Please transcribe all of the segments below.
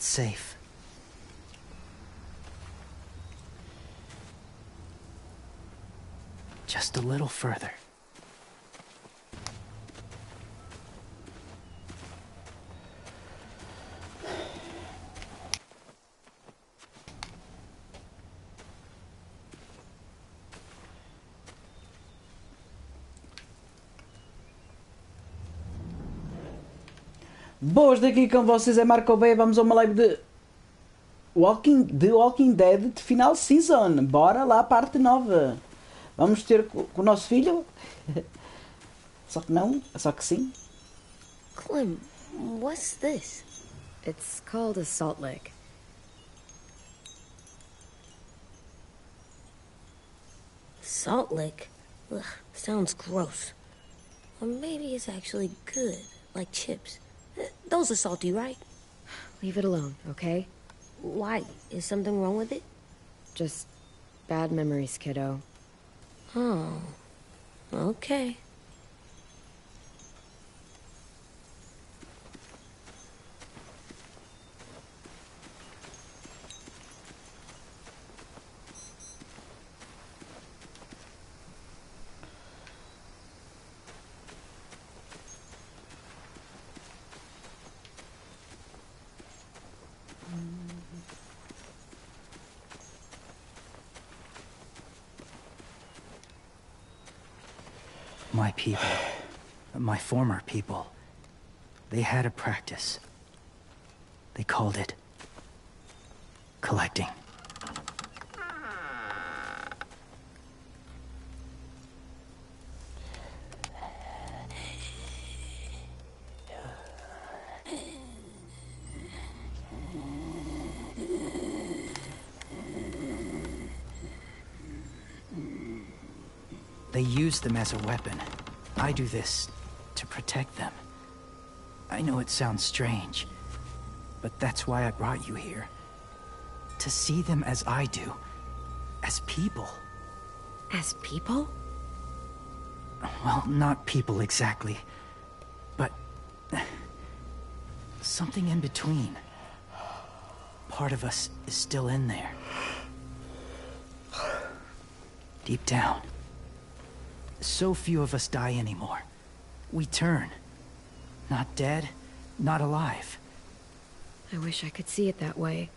It's safe. Just a little further. Boas, daqui com vocês é Marco B. Vamos a uma live de Walking Dead de final season. Bora lá, parte nova. Vamos ter com o nosso filho. Só que não, só que sim. Clem, what's this? It's called a salt lick. Salt lick? Ugh, sounds gross. Or maybe it's actually good, like chips. Those are salty, right? Leave it alone, okay? Why? Is something wrong with it? Just bad memories, kiddo. Oh, okay. My people, my former people, they had a practice. They called it collecting. They use them as a weapon. I do this to protect them. I know it sounds strange, but that's why I brought you here. To see them as I do. As people. As people? Well, not people exactly, but something in between. Part of us is still in there. Deep down. So few of us die anymore. We turn. Not dead, not alive. I wish I could see it that way.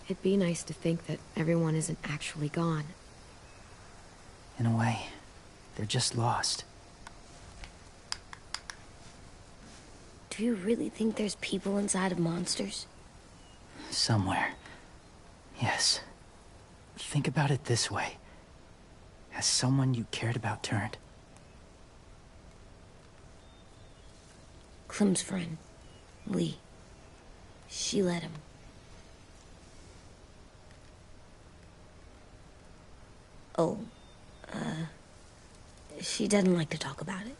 It'd be nice to think that everyone isn't actually gone. In a way, they're just lost. Do you really think there's people inside of monsters? Somewhere. Yes. Think about it this way. Has someone you cared about turned? Clem's friend, Lee. She let him. Oh, she doesn't like to talk about it.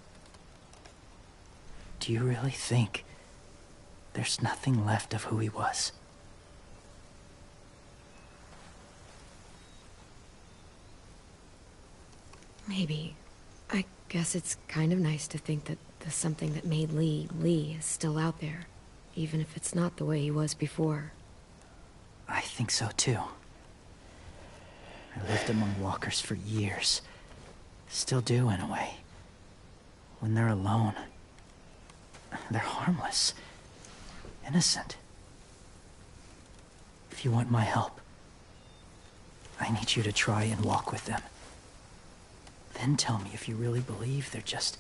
Do you really think there's nothing left of who he was? Maybe. I guess it's kind of nice to think that the something that made Lee, Lee is still out there. Even if it's not the way he was before. I think so too. I lived among walkers for years. Still do in a way. When they're alone, they're harmless. Innocent. If you want my help, I need you to try and walk with them. Then tell me if you really believe they're just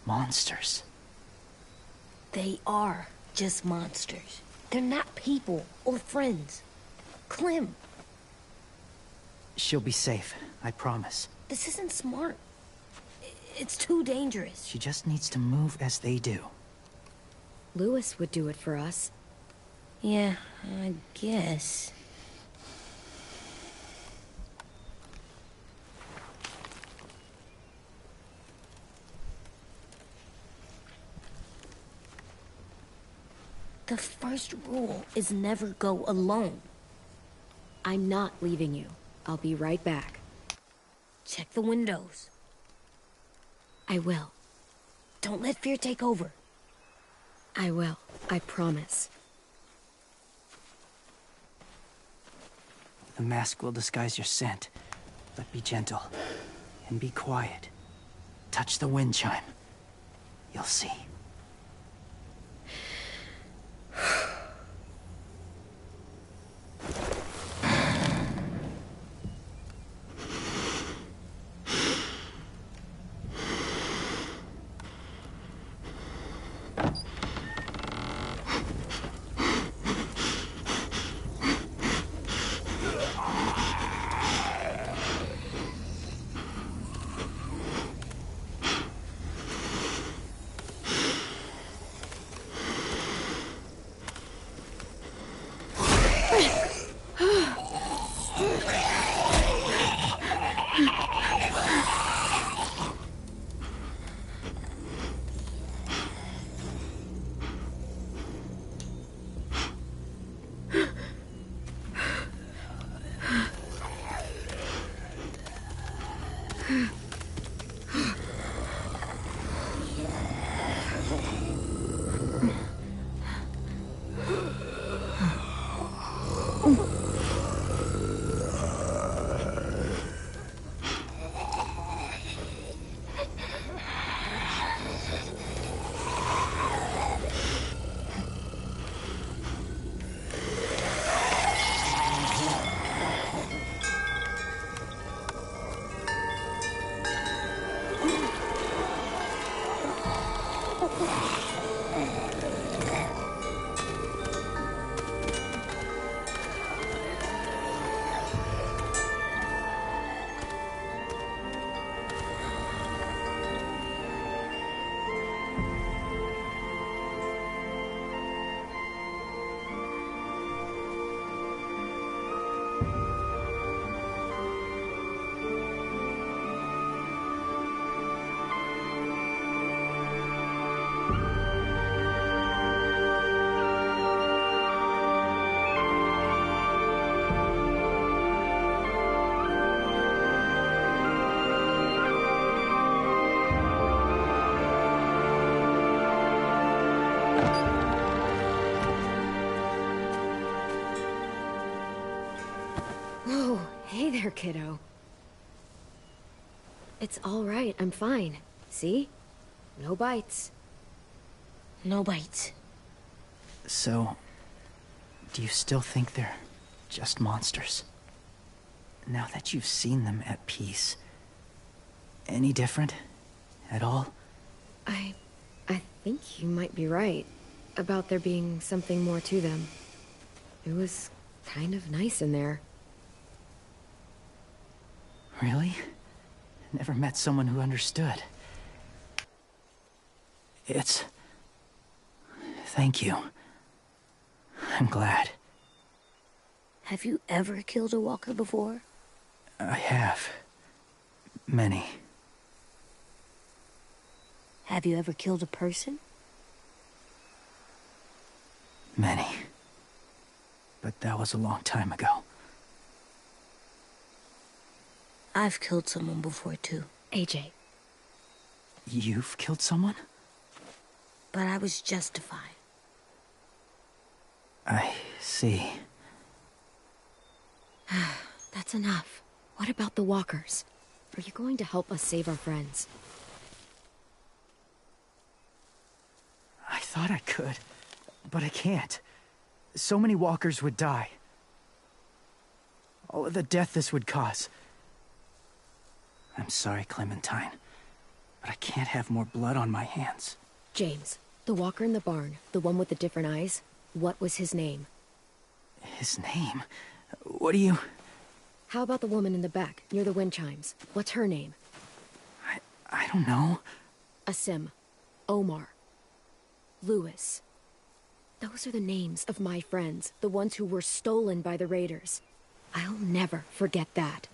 monsters. They are just monsters. They're not people or friends. Clem, She'll be safe, I promise. this isn't smart. It's too dangerous. She just needs to move as they do. Lewis would do it for us. Yeah, I guess. The first rule is never go alone. I'm not leaving you. I'll be right back. Check the windows. I will. Don't let fear take over. I will. I promise. The mask will disguise your scent, but be gentle and be quiet. Touch the wind chime. You'll see. Whoa, hey there, kiddo. It's all right, I'm fine. See? No bites. No bites. So, do you still think they're just monsters? Now that you've seen them at peace, any different at all? I think you might be right about there being something more to them. It was kind of nice in there. Really? Never met someone who understood. Thank you. I'm glad. Have you ever killed a walker before? I have. Many. Have you ever killed a person? Many. But that was a long time ago. I've killed someone before, too. AJ. You've killed someone? But I was justified. I see. That's enough. What about the walkers? Are you going to help us save our friends? I thought I could, but I can't. So many walkers would die. All of the death this would cause. I'm sorry, Clementine, but I can't have more blood on my hands. James, the walker in the barn, the one with the different eyes, what was his name? His name? What do you... How about the woman in the back, near the wind chimes? What's her name? I don't know. Asim. Omar. Lewis. Those are the names of my friends, the ones who were stolen by the raiders. I'll never forget that.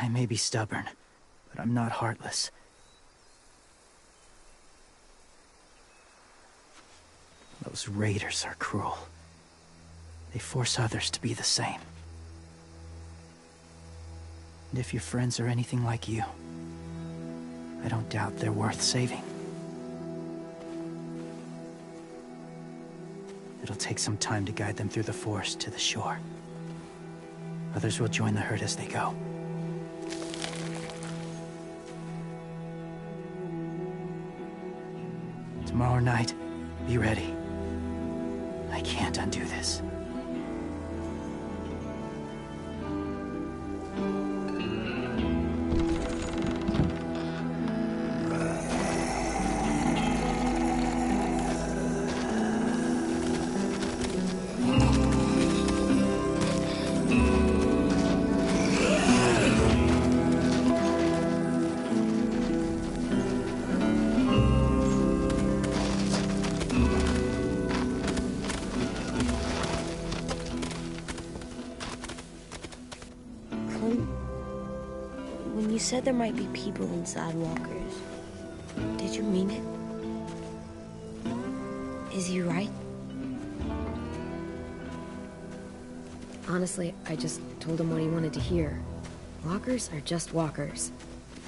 I may be stubborn, but I'm not heartless. Those raiders are cruel. They force others to be the same. And if your friends are anything like you, I don't doubt they're worth saving. It'll take some time to guide them through the forest to the shore. Others will join the herd as they go. Tomorrow night, be ready. I can't undo this. When you said there might be people inside walkers, did you mean it? Is he right? Honestly, I just told him what he wanted to hear. Walkers are just walkers.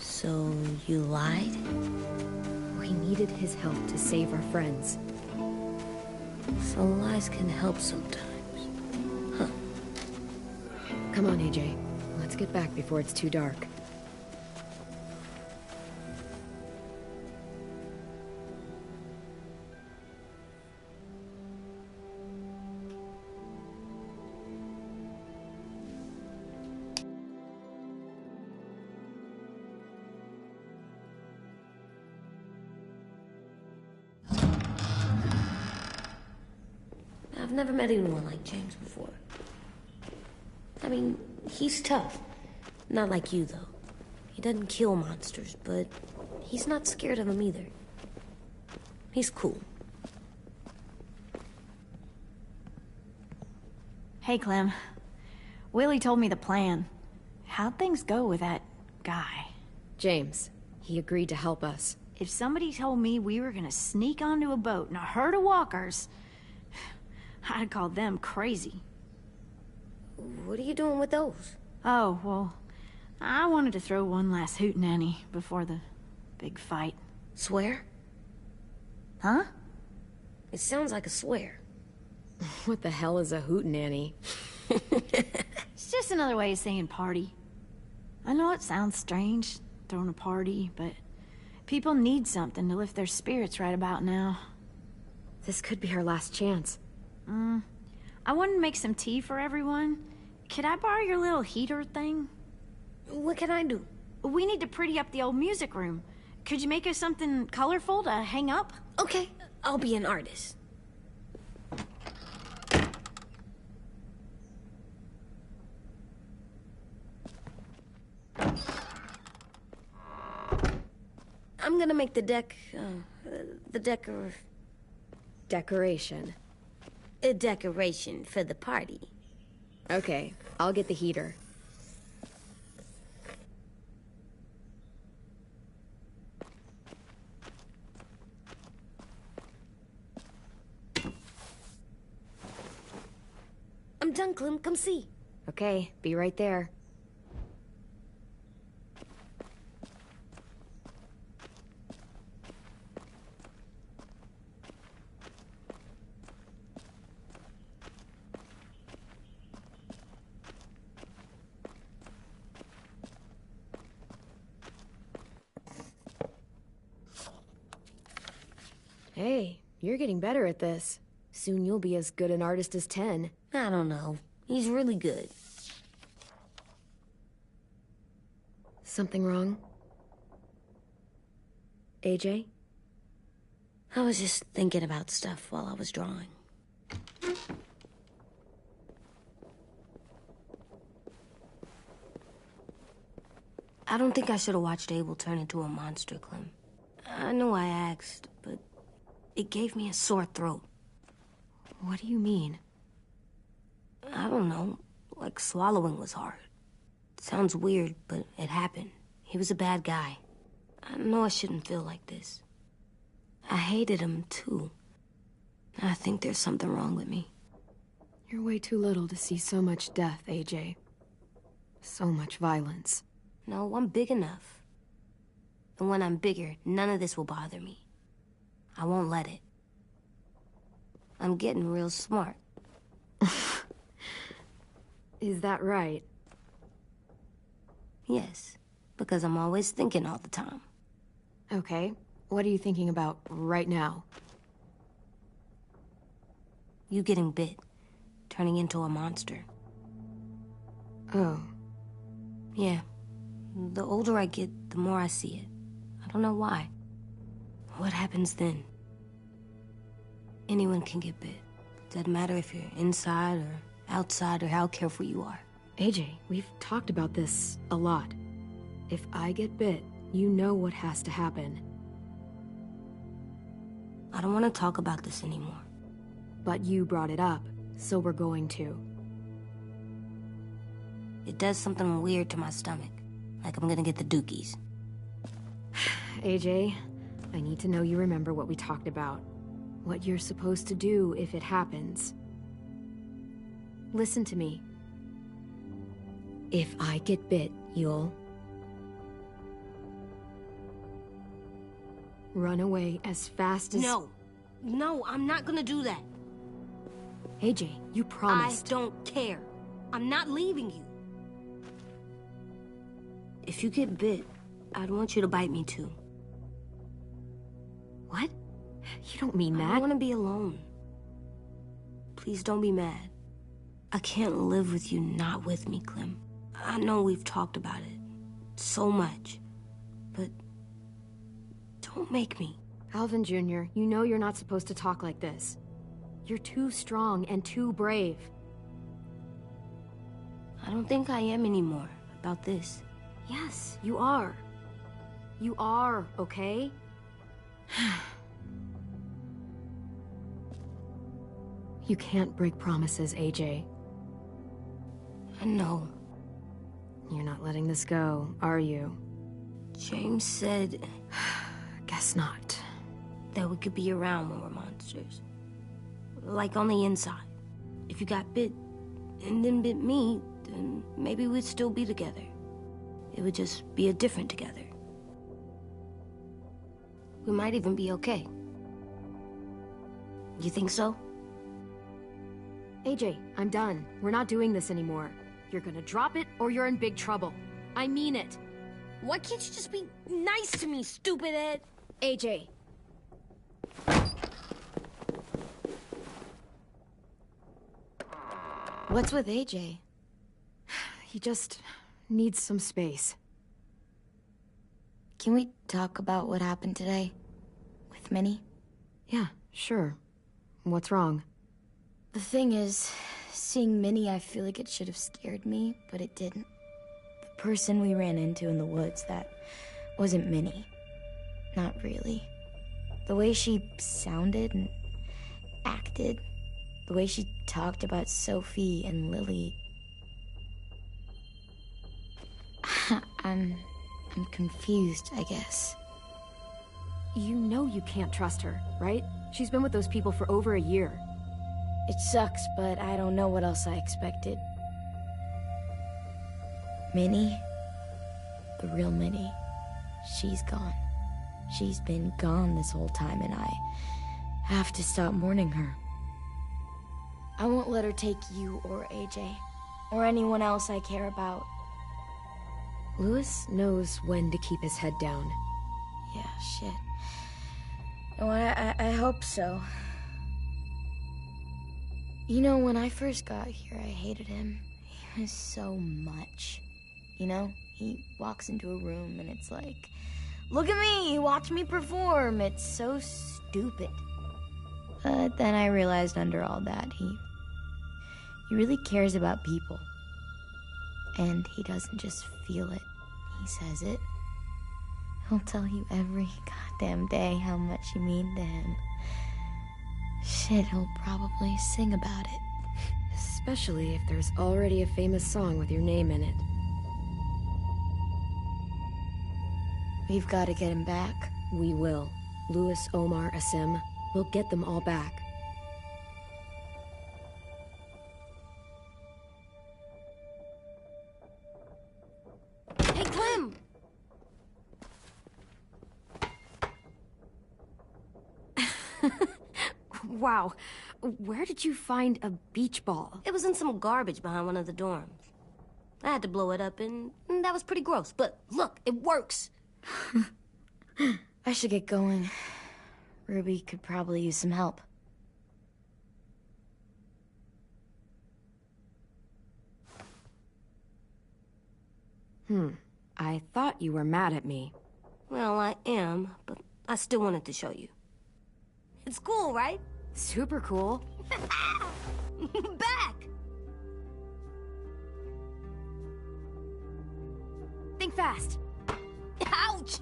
So you lied? We needed his help to save our friends. So lies can help sometimes. Huh. Come on, AJ. Let's get back before it's too dark. I've never met anyone like James before. I mean, he's tough. Not like you, though. He doesn't kill monsters, but he's not scared of them either. He's cool. Hey, Clem. Willie told me the plan. How'd things go with that guy? James, he agreed to help us. If somebody told me we were gonna sneak onto a boat in a herd of walkers, I'd call them crazy. What are you doing with those? Oh, well, I wanted to throw one last hootenanny before the big fight. Swear? Huh? It sounds like a swear. What the hell is a hootenanny? It's just another way of saying party. I know it sounds strange, throwing a party, but people need something to lift their spirits right about now. This could be our last chance. I wanted to make some tea for everyone. Could I borrow your little heater thing? What can I do? We need to pretty up the old music room. Could you make us something colorful to hang up? Okay, I'll be an artist. I'm gonna make the Decoration. a decoration for the party. Okay, I'll get the heater. I'm done, Clem. Come see. Okay, be right there. Hey, you're getting better at this. Soon you'll be as good an artist as 10. I don't know. He's really good. Something wrong? AJ? I was just thinking about stuff while I was drawing. I don't think I should have watched Abel turn into a monster, Clem. I know I asked, but it gave me a sore throat. What do you mean? I don't know. Like swallowing was hard. It sounds weird, but it happened. He was a bad guy. I know I shouldn't feel like this. I hated him, too. I think there's something wrong with me. You're way too little to see so much death, AJ. So much violence. No, I'm big enough. And when I'm bigger, none of this will bother me. I won't let it. I'm getting real smart. Is that right? Yes, because I'm always thinking all the time. Okay. What are you thinking about right now? You getting bit, turning into a monster. Oh. Yeah. The older I get, the more I see it. I don't know why. What happens then? Anyone can get bit. Doesn't matter if you're inside or outside or how careful you are. AJ, we've talked about this a lot. If I get bit, you know what has to happen. I don't want to talk about this anymore. But you brought it up, so we're going to. It does something weird to my stomach. Like I'm gonna get the dookies. AJ, I need to know you remember what we talked about. What you're supposed to do if it happens. Listen to me. If I get bit, you'll... run away as fast as... No, I'm not gonna do that. AJ, you promised. I don't care. I'm not leaving you. If you get bit, I'd want you to bite me too. What? You don't mean that. I don't want to be alone. Please don't be mad. I can't live with you not with me, Clem. I know we've talked about it so much, but don't make me. Alvin Jr., you know you're not supposed to talk like this. You're too strong and too brave. I don't think I am anymore about this. Yes, you are. You are, okay? You can't break promises, AJ. I know. You're not letting this go, are you? James said Guess not. that we could be around when we're monsters. Like on the inside. If you got bit and then bit me, then maybe we'd still be together. It would just be a different together. We might even be okay. You think so? AJ, I'm done. We're not doing this anymore. You're gonna drop it or you're in big trouble. I mean it. Why can't you just be nice to me, stupid Ed? AJ. What's with AJ? He just needs some space. Can we talk about what happened today? With Minnie? Yeah, sure. What's wrong? The thing is, seeing Minnie, I feel like it should have scared me, but it didn't. The person we ran into in the woods, that wasn't Minnie. Not really. The way she sounded and acted, the way she talked about Sophie and Lily. I'm confused, I guess. You know you can't trust her, right? She's been with those people for over a year. It sucks, but I don't know what else I expected. Minnie, the real Minnie, she's gone. She's been gone this whole time, and I have to stop mourning her. I won't let her take you or AJ, or anyone else I care about. Louis knows when to keep his head down. Yeah, shit. Oh, I hope so. You know, when I first got here, I hated him. He was so much. You know, he walks into a room and it's like, look at me, watch me perform. It's so stupid. But then I realized under all that, he really cares about people. And he doesn't just feel it, he says it. He'll tell you every goddamn day how much you mean to him. Shit, he'll probably sing about it. Especially if there's already a famous song with your name in it. We've got to get him back. We will. Louis, Omar, Asim. We'll get them all back. Hey, Clem! Wow. Where did you find a beach ball? It was in some garbage behind one of the dorms. I had to blow it up, and that was pretty gross. But look, it works. I should get going. Ruby could probably use some help. I thought you were mad at me. Well, I am, but I still wanted to show you. It's cool, right? Super cool. Back! Think fast. Ouch!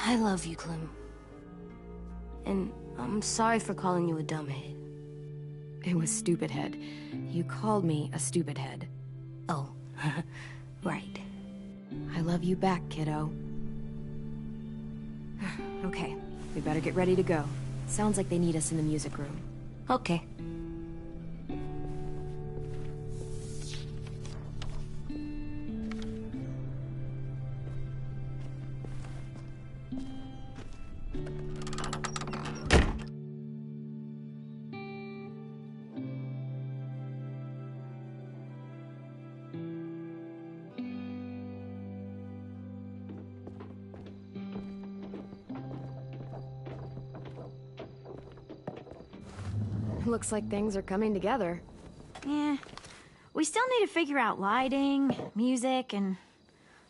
I love you, Clem. And I'm sorry for calling you a dumbhead. It was stupid head. You called me a stupid head. Oh, right. I love you back, kiddo. Okay, we better get ready to go. Sounds like they need us in the music room. Okay. Looks like things are coming together. Yeah. We still need to figure out lighting, music, and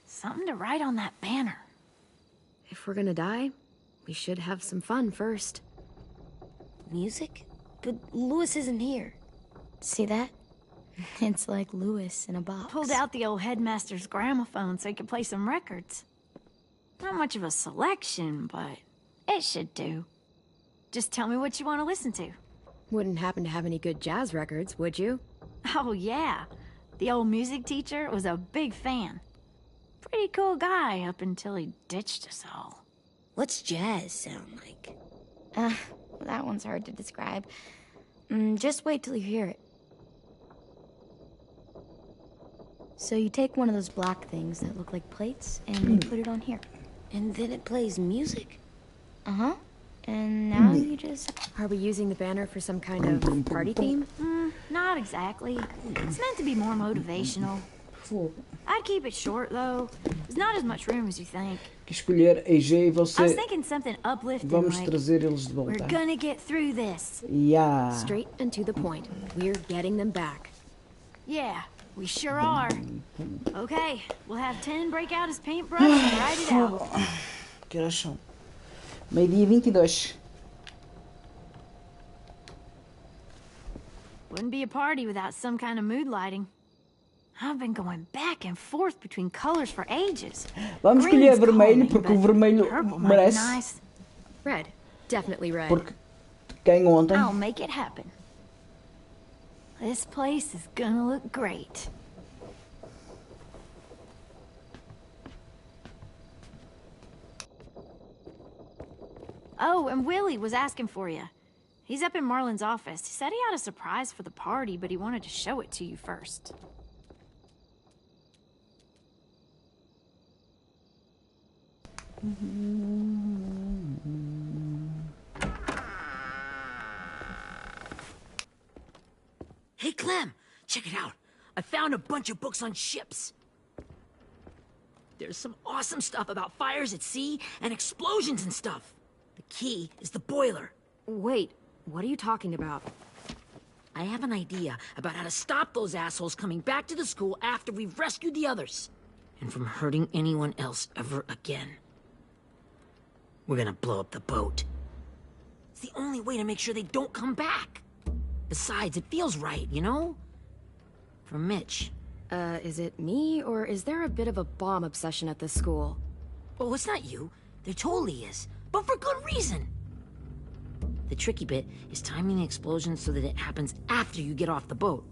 something to write on that banner. If we're gonna die, we should have some fun first. Music? But Lewis isn't here. See that? It's like Lewis in a box. Pulled out the old headmaster's gramophone so he could play some records. Not much of a selection, but it should do. Just tell me what you want to listen to. Wouldn't happen to have any good jazz records, would you? Oh, yeah. The old music teacher was a big fan. Pretty cool guy up until he ditched us all. What's jazz sound like? That one's hard to describe. Just wait till you hear it. So you take one of those black things that look like plates, and you put it on here. And then it plays music? Uh-huh. And now you just... Are we using the banner for some kind of party theme? Not exactly. It's meant to be more motivational. I'd keep it short, though. There's not as much room as you think. Que escolher EG e I was você... thinking something uplifting, Vamos like, trazer eles de we're volta. gonna get through this. Yeah. Straight and to the point. We're getting them back. Yeah, we sure are. Okay, we'll have 10 break out his paintbrush and write it out. Que horas são? Meio-dia 22. Wouldn't be a party without some kind of mood lighting. I've been going back and forth between colors for ages. Vamos Green's escolher vermelho calming, porque o but vermelho purple might be merece. nice. Red. Definitely red. Porque quem ontem... I'll make it happen. This place is gonna look great. Oh, and Willie was asking for you. He's up in Marlin's office. He said he had a surprise for the party, but he wanted to show it to you first. Hey, Clem, check it out. I found a bunch of books on ships. There's some awesome stuff about fires at sea and explosions and stuff. The key is the boiler. Wait, what are you talking about? I have an idea about how to stop those assholes coming back to the school after we've rescued the others. And from hurting anyone else ever again. We're gonna blow up the boat. It's the only way to make sure they don't come back. Besides, it feels right, you know? For Mitch. Is it me, or is there a bit of a bomb obsession at this school? Oh, it's not you. There totally is. But for good reason. The tricky bit is timing the explosion so that it happens after you get off the boat.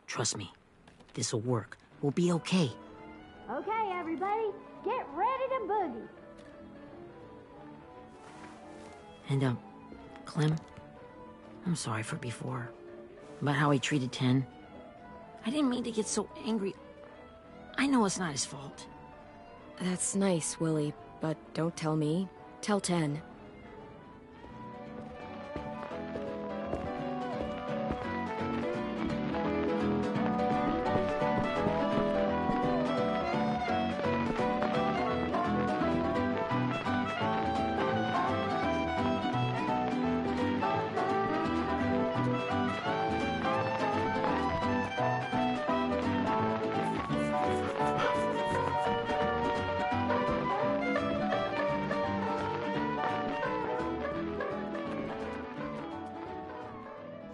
Trust me, this'll work. We'll be okay. Okay, everybody, get ready to boogie. And, Clem, I'm sorry for before. About how he treated Ten. I didn't mean to get so angry. I know it's not his fault. That's nice, Willie, but don't tell me. Tell 10.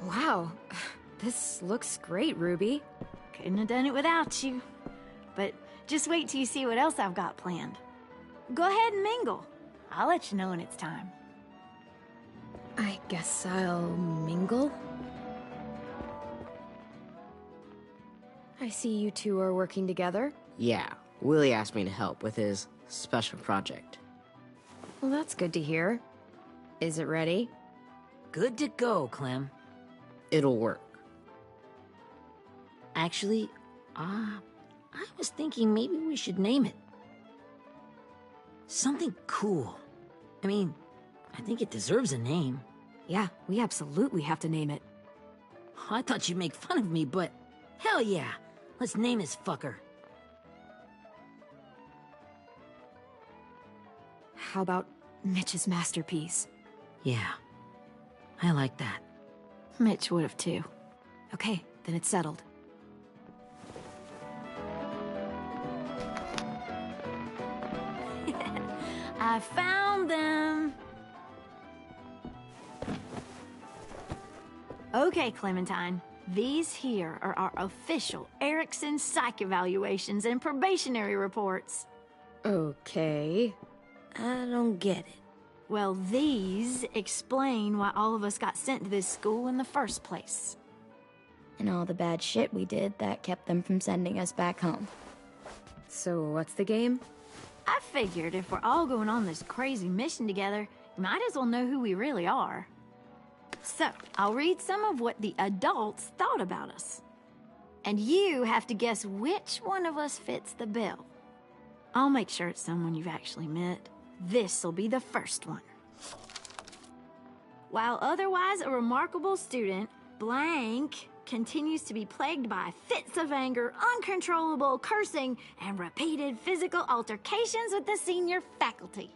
Wow, this looks great, Ruby. Couldn't have done it without you. But just wait till you see what else I've got planned. Go ahead and mingle. I'll let you know when it's time. I guess I'll mingle? I see you two are working together. Yeah, Willie asked me to help with his special project. Well, that's good to hear. Is it ready? Good to go, Clem. It'll work. Actually, I was thinking maybe we should name it. Something cool. I mean, I think it deserves a name. Yeah, we absolutely have to name it. I thought you'd make fun of me, but hell yeah. Let's name this fucker. How about Mitch's masterpiece? Yeah, I like that. Mitch would have too. Okay, then it's settled. I found them. Okay, Clementine. These here are our official Erickson psych evaluations and probationary reports. Okay. I don't get it. Well, these explain why all of us got sent to this school in the first place. And all the bad shit we did that kept them from sending us back home. So what's the game? I figured if we're all going on this crazy mission together, you might as well know who we really are. So, I'll read some of what the adults thought about us. And you have to guess which one of us fits the bill. I'll make sure it's someone you've actually met. This'll be the first one. While otherwise a remarkable student, blank continues to be plagued by fits of anger, uncontrollable cursing, and repeated physical altercations with the senior faculty.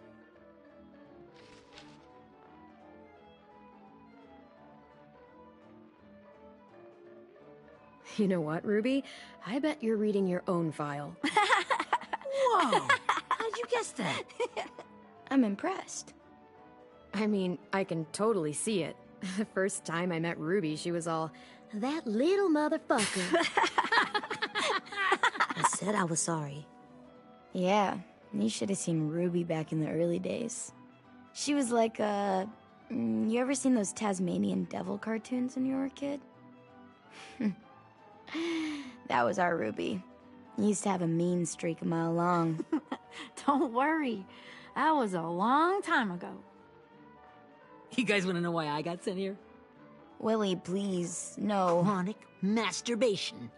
You know what, Ruby? I bet you're reading your own file. Whoa! How'd you guess that? I'm impressed. I mean, I can totally see it. The first time I met Ruby, she was all, "That little motherfucker." I said I was sorry. Yeah, you should have seen Ruby back in the early days. She was like you ever seen those Tasmanian devil cartoons when you were a kid? That was our Ruby. He used to have a mean streak a mile long. Don't worry. That was a long time ago. You guys want to know why I got sent here? Willie, please, no. Chronic masturbation.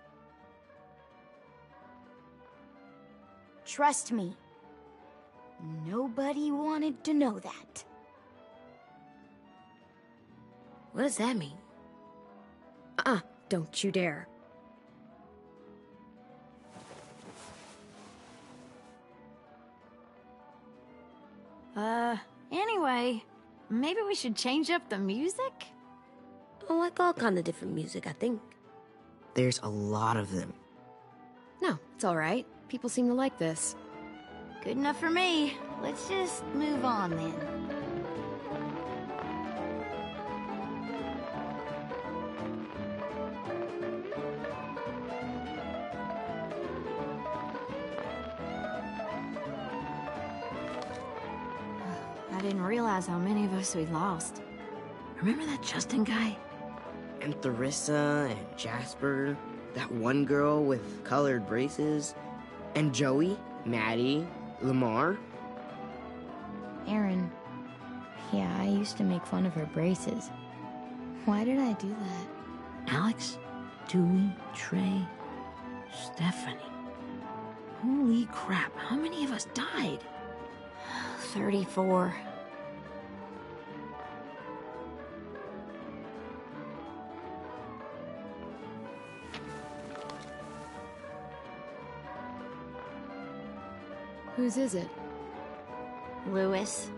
Trust me. Nobody wanted to know that. What does that mean? Don't you dare. Anyway, maybe we should change up the music? I like all kind of different music, I think. There's a lot of them. No, it's all right. People seem to like this. Good enough for me. Let's just move on then. I didn't realize how many of us we'd lost. Remember that Justin guy? And Theresa and Jasper. That one girl with colored braces. And Joey, Maddie, Lamar. Erin. Yeah, I used to make fun of her braces. Why did I do that? Alex, Dewey, Trey, Stephanie. Holy crap, how many of us died? 34. Whose is it? Lewis.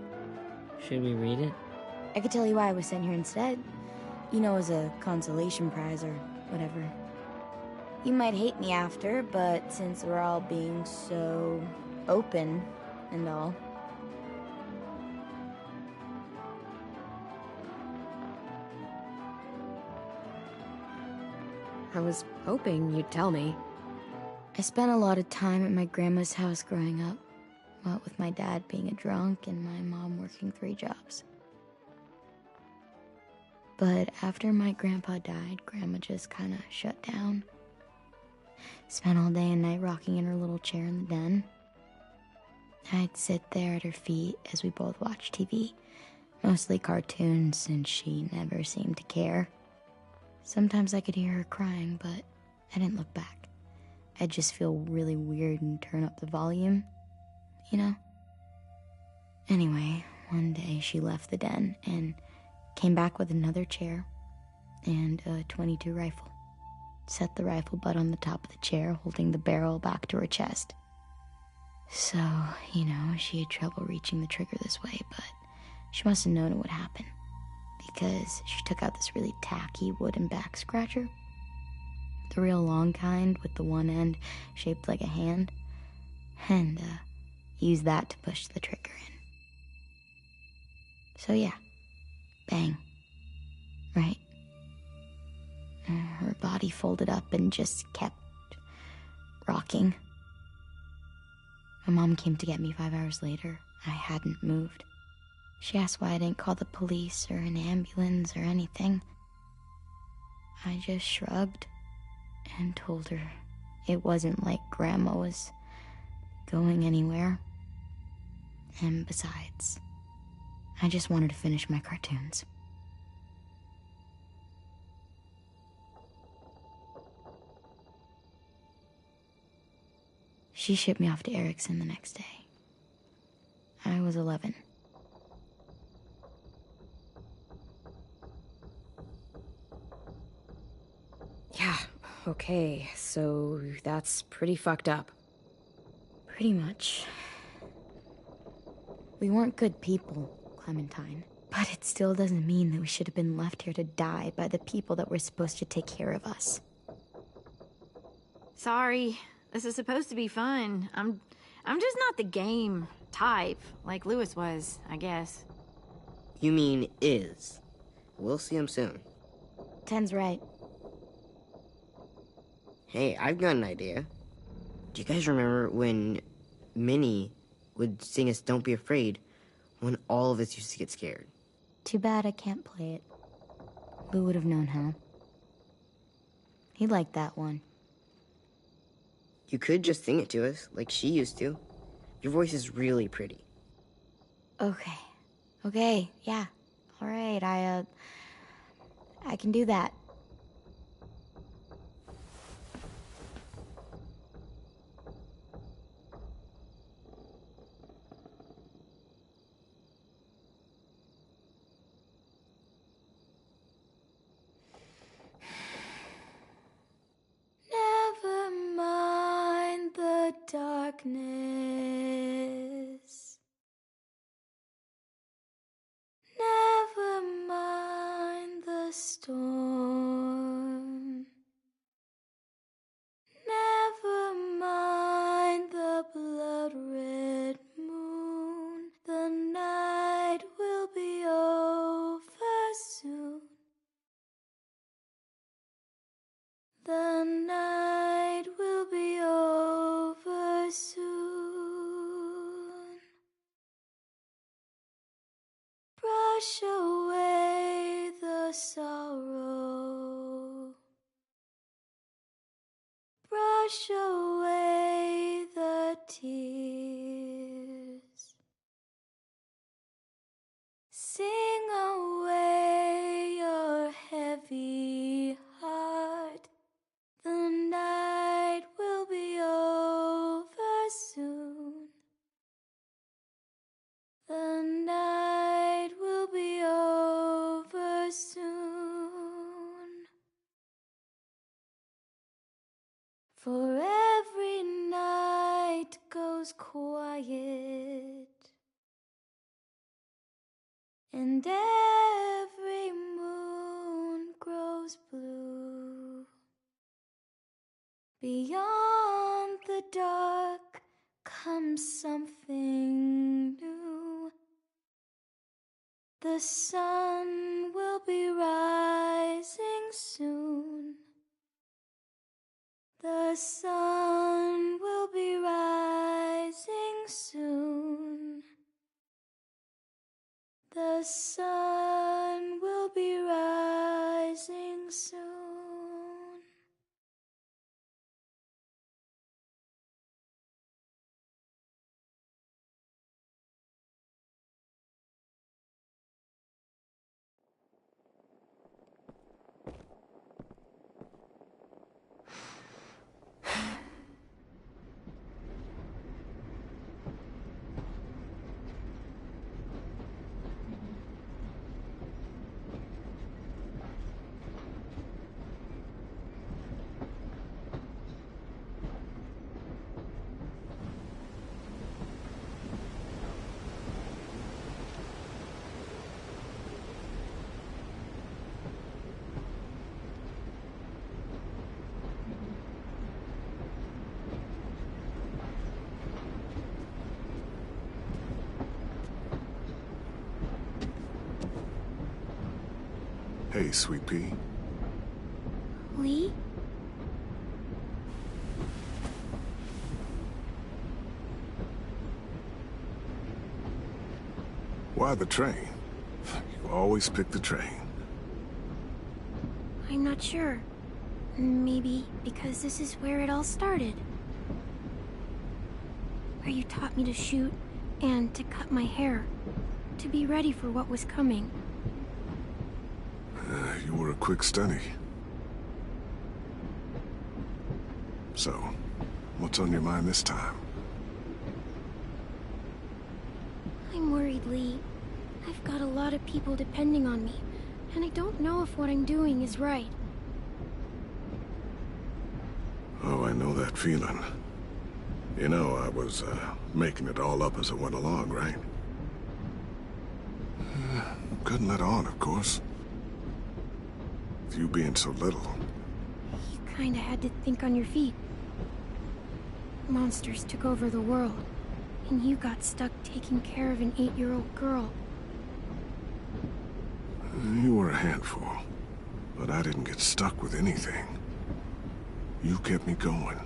Should we read it? I could tell you why I was sent here instead. You know, as a consolation prize or whatever. You might hate me after, but since we're all being so open and all. I was hoping you'd tell me. I spent a lot of time at my grandma's house growing up. What with my dad being a drunk and my mom working 3 jobs. But after my grandpa died, Grandma just kinda shut down. Spent all day and night rocking in her little chair in the den. I'd sit there at her feet as we both watched TV. Mostly cartoons, since she never seemed to care. Sometimes I could hear her crying, but I didn't look back. I'd just feel really weird and turn up the volume, you know? Anyway, one day she left the den and came back with another chair and a .22 rifle. Set the rifle butt on the top of the chair, holding the barrel back to her chest. So, you know, she had trouble reaching the trigger this way, but she must have known it would happen, because she took out this really tacky wooden back scratcher. The real long kind with the one end shaped like a hand, and used that to push the trigger in. So yeah, bang, right? Her body folded up and just kept rocking. My mom came to get me 5 hours later. I hadn't moved. She asked why I didn't call the police or an ambulance or anything. I just shrugged and told her it wasn't like Grandma was going anywhere. And besides, I just wanted to finish my cartoons. She shipped me off to Erickson the next day. I was 11. Yeah, okay, so that's pretty fucked up. Pretty much. We weren't good people, Clementine. But it still doesn't mean that we should have been left here to die by the people that were supposed to take care of us. Sorry. This is supposed to be fun. I'm just not the game type, like Lewis was, I guess. You mean is. We'll see him soon. Ten's right. Hey, I've got an idea. Do you guys remember when Minnie would sing us Don't Be Afraid when all of us used to get scared? Too bad I can't play it. Lou would have known how. He liked that one. You could just sing it to us, like she used to. Your voice is really pretty. Okay. Okay, yeah. All right, I can do that. Never mind the darkness. Never mind the storm. Never mind the blood-red moon. The night will be over soon. The night will be over soon. Brush away the sorrow. Brush away the tears. Sing away your heavy heart. The night will be over soon. The night will be over soon. For every night goes quiet, and every moon grows blue. Beyond the dark comes something new. The sun will be rising soon. The sun will be rising soon. The sun will be rising soon. Hey, Sweet Pea. Lee? Why the train? You always pick the train. I'm not sure. Maybe because this is where it all started. Where you taught me to shoot and to cut my hair. To be ready for what was coming. You were a quick study. So, what's on your mind this time? I'm worried, Lee. I've got a lot of people depending on me, and I don't know if what I'm doing is right. Oh, I know that feeling. You know, I was, making it all up as I went along, right? Couldn't let on, of course. With you being so little. You kinda had to think on your feet. Monsters took over the world, and you got stuck taking care of an 8-year-old girl. You were a handful, but I didn't get stuck with anything. You kept me going.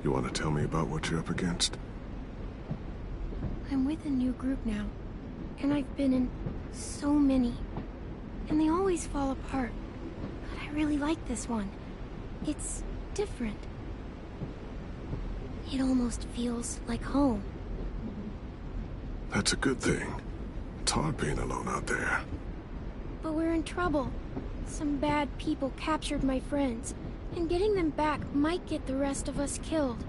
You want to tell me about what you're up against? I'm with a new group now, and I've been in so many, and they always fall apart. But I really like this one. It's different. It almost feels like home. That's a good thing. It's hard being alone out there. But we're in trouble. Some bad people captured my friends, and getting them back might get the rest of us killed.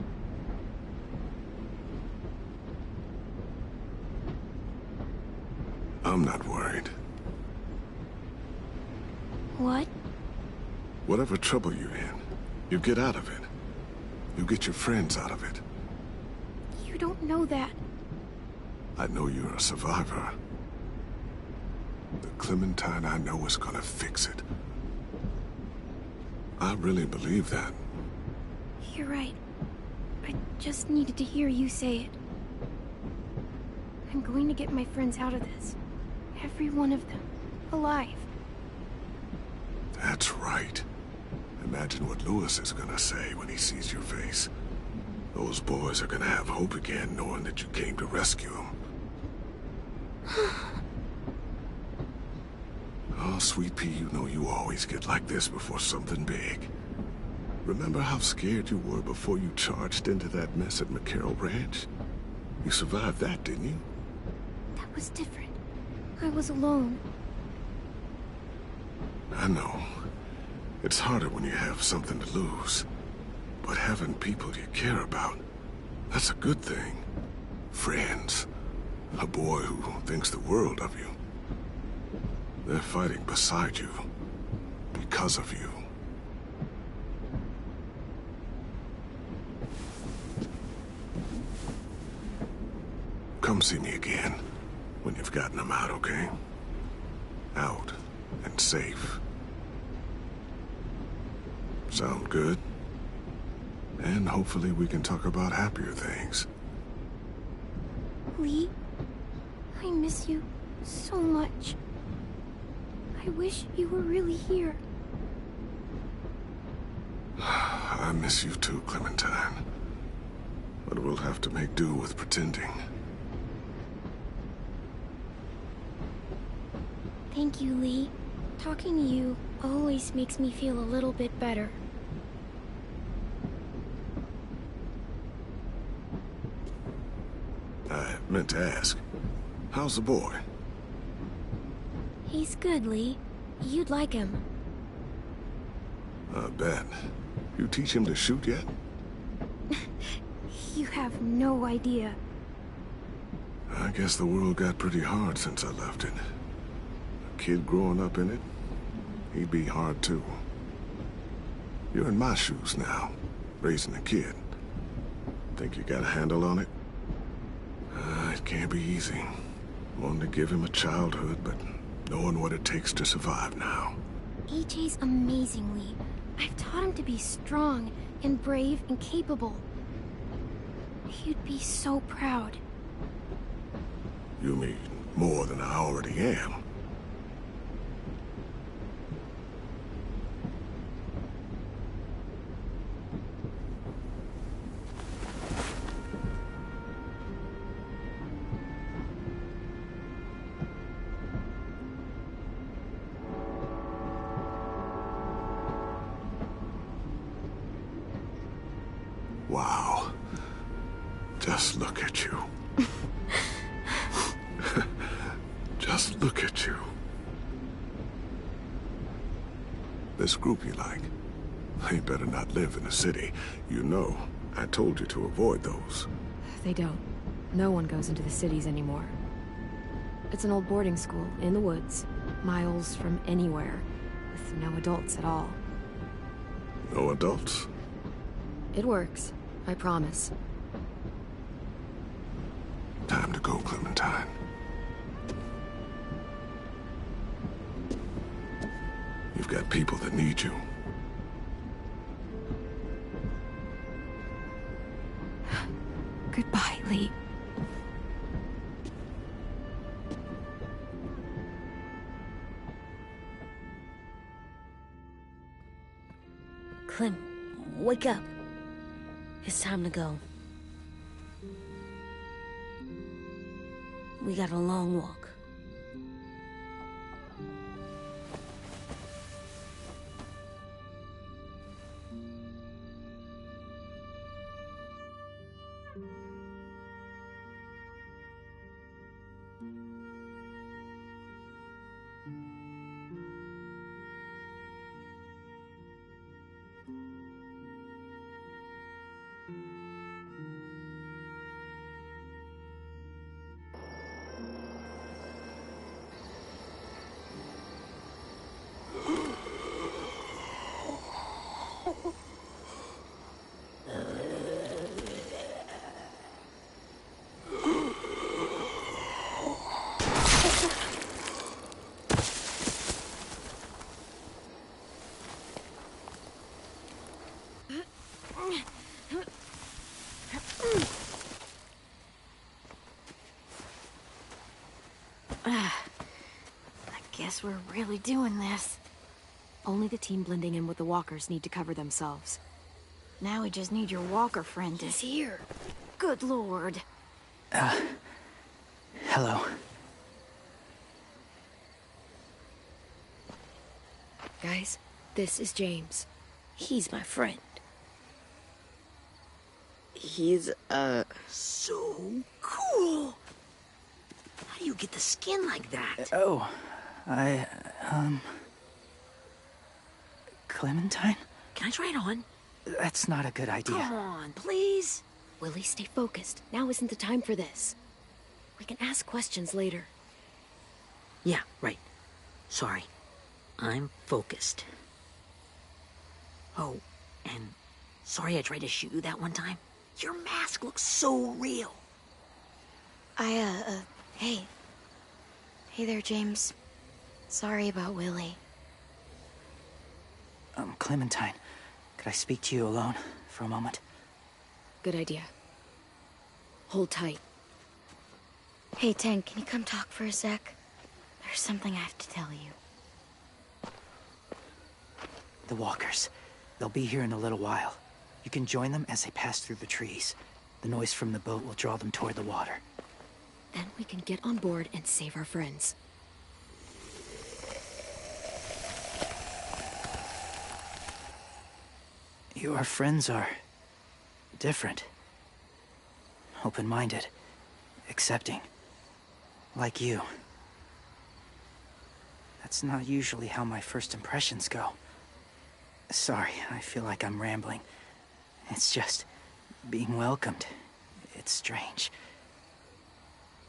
I'm not worried. What? Whatever trouble you're in, you get out of it. You get your friends out of it. You don't know that. I know you're a survivor. The Clementine I know is gonna fix it. I really believe that. You're right. I just needed to hear you say it. I'm going to get my friends out of this. Every one of them. Alive. That's right. Imagine what Lewis is gonna say when he sees your face. Those boys are gonna have hope again, knowing that you came to rescue them. Oh, Sweet Pea, you know you always get like this before something big. Remember how scared you were before you charged into that mess at McCarroll Ranch? You survived that, didn't you? That was different. I was alone. I know. It's harder when you have something to lose. But having people you care about, that's a good thing. Friends. A boy who thinks the world of you. They're fighting beside you. Because of you. Come see me again. When you've gotten them out, okay? Out. And safe. Sound good? And hopefully we can talk about happier things. Lee, I miss you so much. I wish you were really here. I miss you too, Clementine. But we'll have to make do with pretending. Thank you, Lee. Talking to you always makes me feel a little bit better. I meant to ask, how's the boy? He's good, Lee. You'd like him. I bet. You teach him to shoot yet? You have no idea. I guess the world got pretty hard since I left it. A kid growing up in it, he'd be hard too. You're in my shoes now, raising a kid. Think you got a handle on it? It can't be easy. Wanting to give him a childhood, but knowing what it takes to survive now. AJ's amazing, Lee. I've taught him to be strong and brave and capable. You'd be so proud. You mean more than I already am? Wow. Just look at you. Just look at you. This group you like, they better not live in the city. You know, I told you to avoid those. They don't. No one goes into the cities anymore. It's an old boarding school in the woods, miles from anywhere, with no adults at all. No adults? It works, I promise. Time to go, Clementine. You've got people that need you. Goodbye, Lee. Clem, wake up. It's time to go. We got a long walk. I guess we're really doing this. Only the team blending in with the walkers need to cover themselves. Now we just need your walker friend to... He's here. Good lord. Hello. Guys, this is James. He's my friend. He's, So cool! How do you get the skin like that? Oh, Clementine? Can I try it on? That's not a good idea. Come on, please. Willie, stay focused. Now isn't the time for this. We can ask questions later. Yeah, right. Sorry. I'm focused. Oh, and sorry I tried to shoot you that one time. Your mask looks so real. Hey. Hey there, James. Sorry about Willie. Clementine, could I speak to you alone for a moment? Good idea. Hold tight. Hey, Tank, can you come talk for a sec? There's something I have to tell you. The walkers. They'll be here in a little while. You can join them as they pass through the trees. The noise from the boat will draw them toward the water. Then we can get on board and save our friends. Your friends are different. Open-minded. Accepting. Like you. That's not usually how my first impressions go. Sorry, I feel like I'm rambling. It's just being welcomed. It's strange.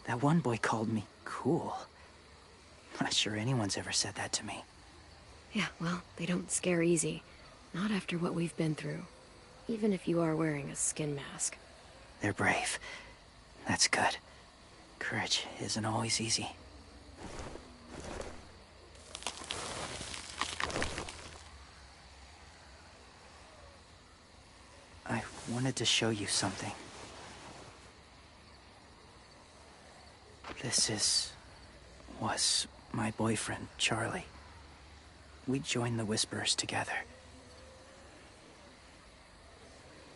That one boy called me cool. Not sure anyone's ever said that to me. Yeah, well, they don't scare easy. Not after what we've been through. Even if you are wearing a skin mask. They're brave. That's good. Courage isn't always easy. I wanted to show you something. Was my boyfriend, Charlie. We joined the Whisperers together.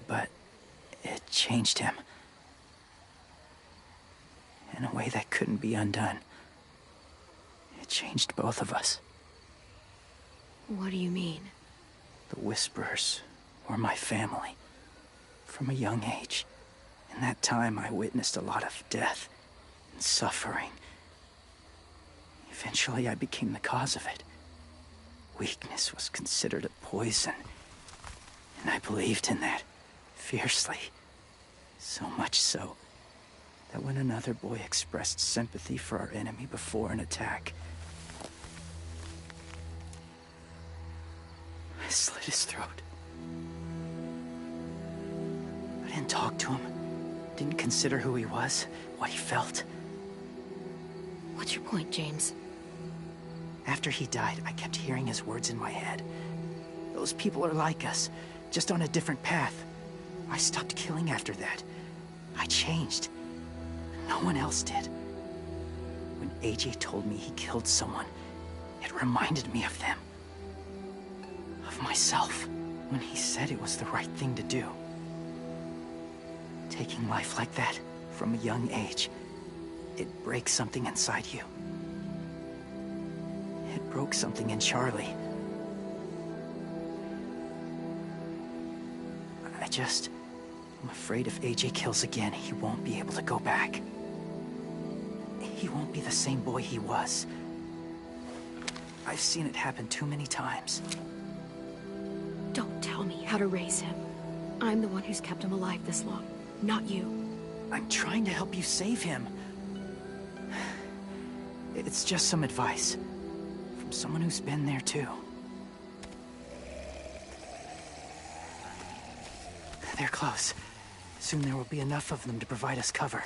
But it changed him. In a way that couldn't be undone. It changed both of us. What do you mean? The Whisperers were my family. From a young age. In that time, I witnessed a lot of death and suffering. Eventually, I became the cause of it. Weakness was considered a poison. And I believed in that, fiercely. So much so, that when another boy expressed sympathy for our enemy before an attack, I slit his throat. I didn't talk to him. Didn't consider who he was, what he felt. What's your point, James? After he died, I kept hearing his words in my head. Those people are like us, just on a different path. I stopped killing after that. I changed. No one else did. When AJ told me he killed someone, it reminded me of them. Of myself. When he said it was the right thing to do. Taking life like that, from a young age, it breaks something inside you. It broke something in Charlie. I'm afraid if AJ kills again, he won't be able to go back. He won't be the same boy he was. I've seen it happen too many times. Don't tell me how to raise him. I'm the one who's kept him alive this long, not you. I'm trying to help you save him. It's just some advice. From someone who's been there too. They're close. Soon there will be enough of them to provide us cover.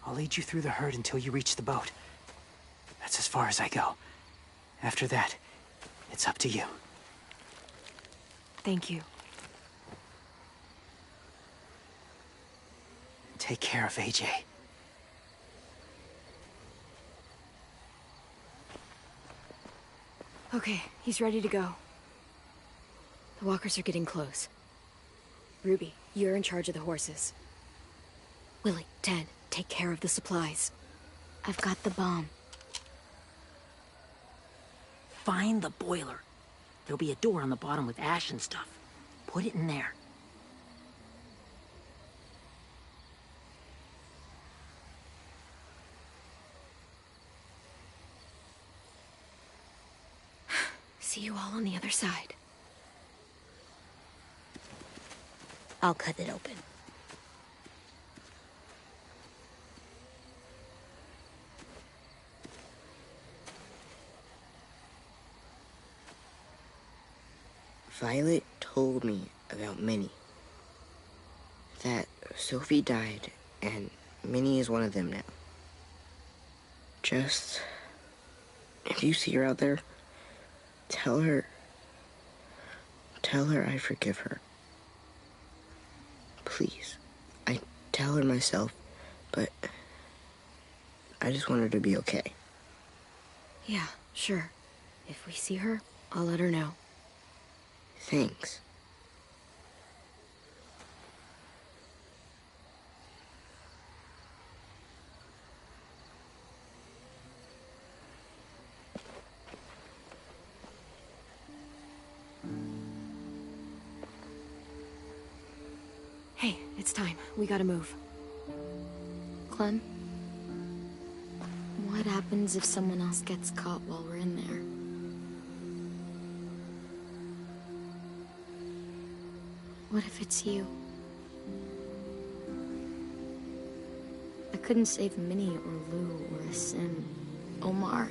I'll lead you through the herd until you reach the boat. That's as far as I go. After that, it's up to you. Thank you. Take care of AJ. Okay, he's ready to go. The walkers are getting close. Ruby, you're in charge of the horses. Willie, Ted, take care of the supplies. I've got the bomb. Find the boiler. There'll be a door on the bottom with ash and stuff. Put it in there. See you all on the other side. I'll cut it open. Violet told me about Minnie. That Sophie died, and Minnie is one of them now. Just, if you see her out there, tell her I forgive her. Please. I tell her myself, but I just want her to be okay. Yeah, sure. If we see her, I'll let her know. Thanks. Hey, it's time. We gotta move. Clem? What happens if someone else gets caught while we're in there? What if it's you? I couldn't save Minnie or Lou or Sim. Omar.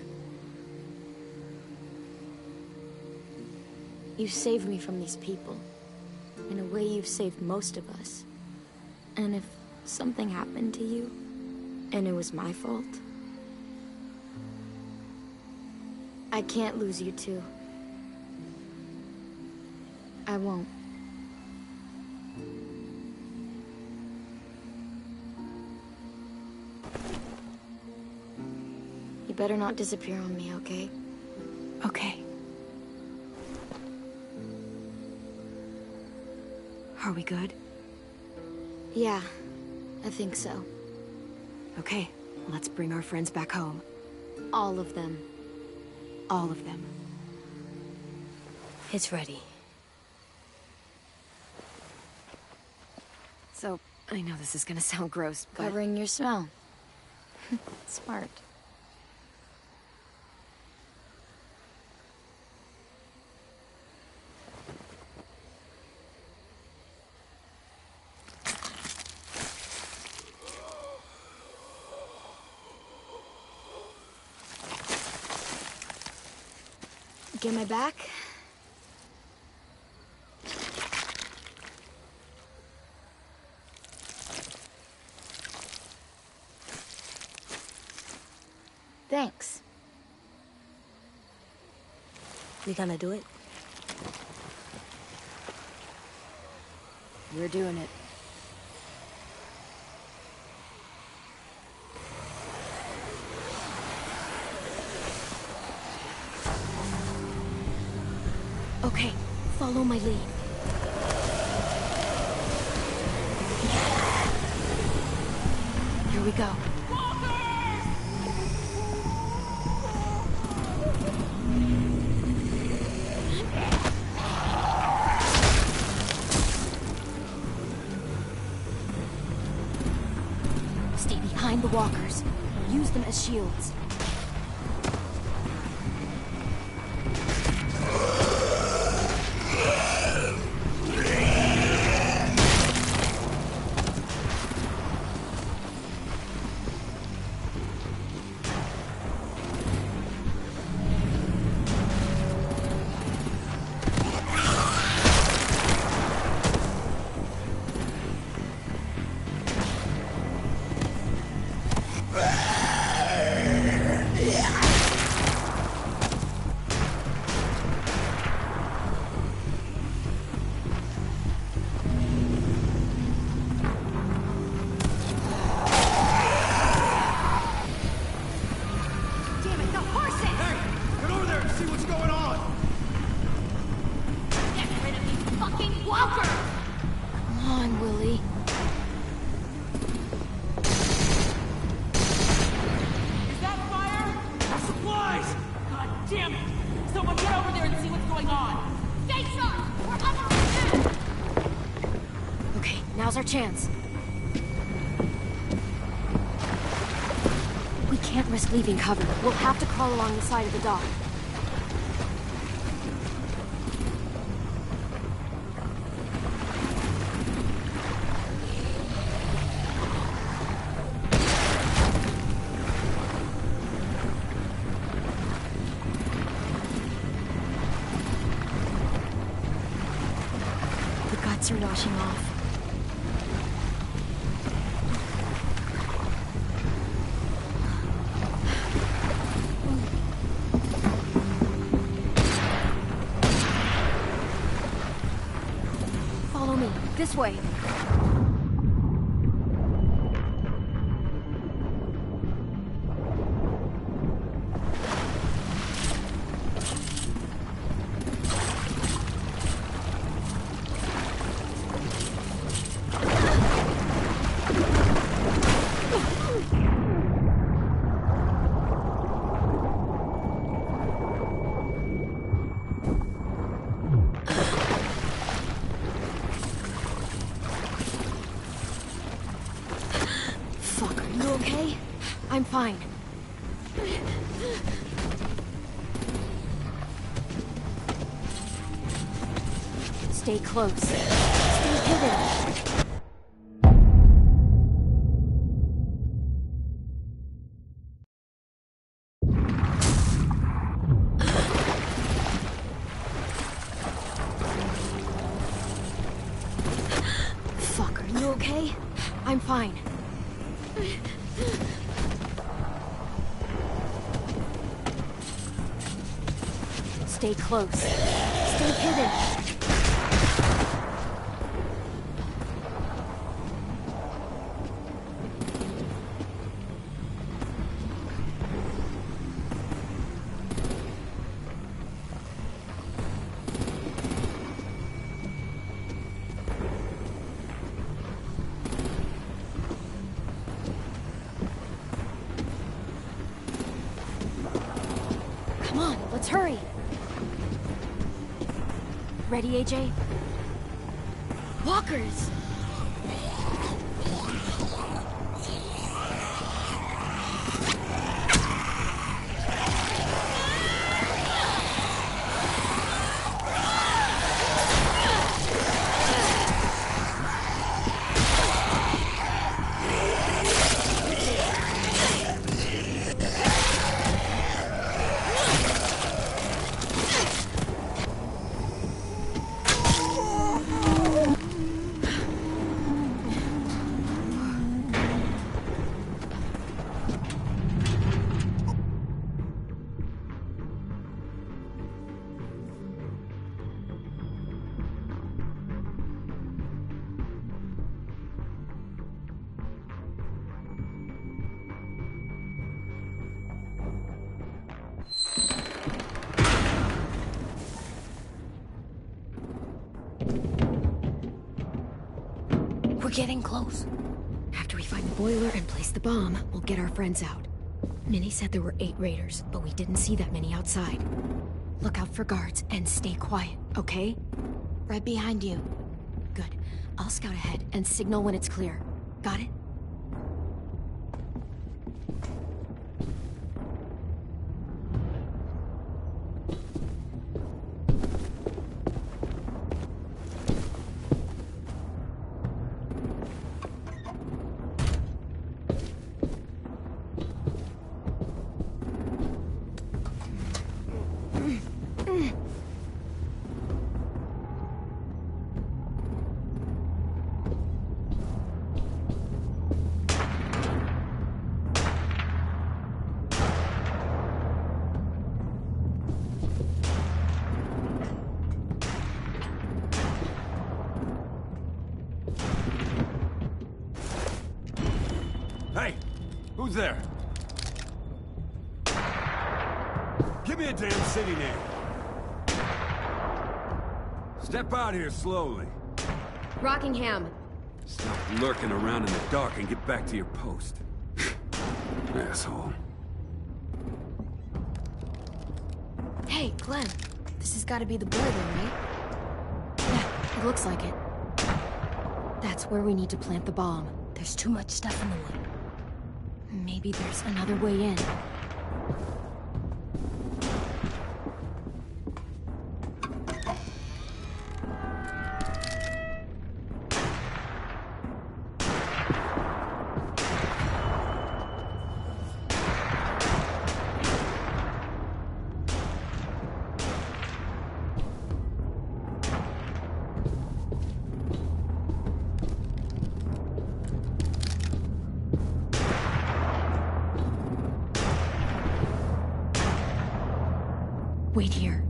You saved me from these people. In a way, you've saved most of us. And if something happened to you, and it was my fault, I can't lose you too. I won't. You better not disappear on me, okay? Okay. Are we good? Yeah, I think so. Okay, let's bring our friends back home. All of them. All of them. It's ready. So, I know this is gonna sound gross, but... Covering your smell. Smart. Get my back? Thanks. We gonna do it? We're doing it. Okay, follow my lead. Here we go. Stay behind the walkers. Use them as shields. Now's our chance. We can't risk leaving cover. We'll have to crawl along the side of the dock. lights are washing off. Follow me. This way. I'm fine. Stay close. Stay hidden. Fuck, are you okay? I'm fine. Stay close. Stay hidden. Come on, let's hurry. Ready, AJ? Walkers! We're getting close. After we find the boiler and place the bomb, we'll get our friends out. Minnie said there were 8 raiders, but we didn't see that many outside. Look out for guards and stay quiet, okay? Right behind you. Good. I'll scout ahead and signal when it's clear. Got it? Hey! Who's there? Give me a damn city name. Step out here slowly. Rockingham. Stop lurking around in the dark and get back to your post. Asshole. Hey, Glenn. This has got to be the boiler, right? Yeah, it looks like it. That's where we need to plant the bomb. There's too much stuff in the way. Maybe there's another way in. Wait here.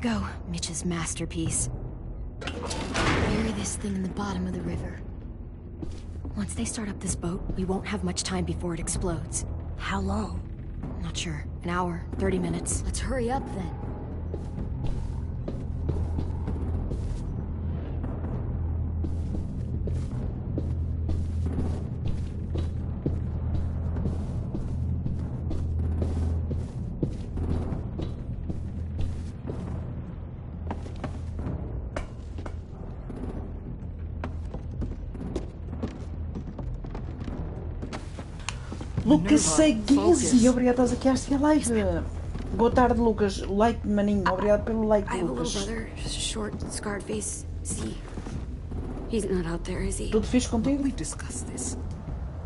Go, Mitch's masterpiece. Bury this thing in the bottom of the river. Once they start up this boat, we won't have much time before it explodes. How long? Not sure. An hour, 30 minutes. Let's hurry up then. Lucas Seguise, obrigado por estar aqui a live. Boa tarde, Lucas. Like, maninho. Obrigado pelo like, I have a Lucas. little brother, short, scarred face. See, he's not out there, is he? Tudo fixe contigo? We've discussed this.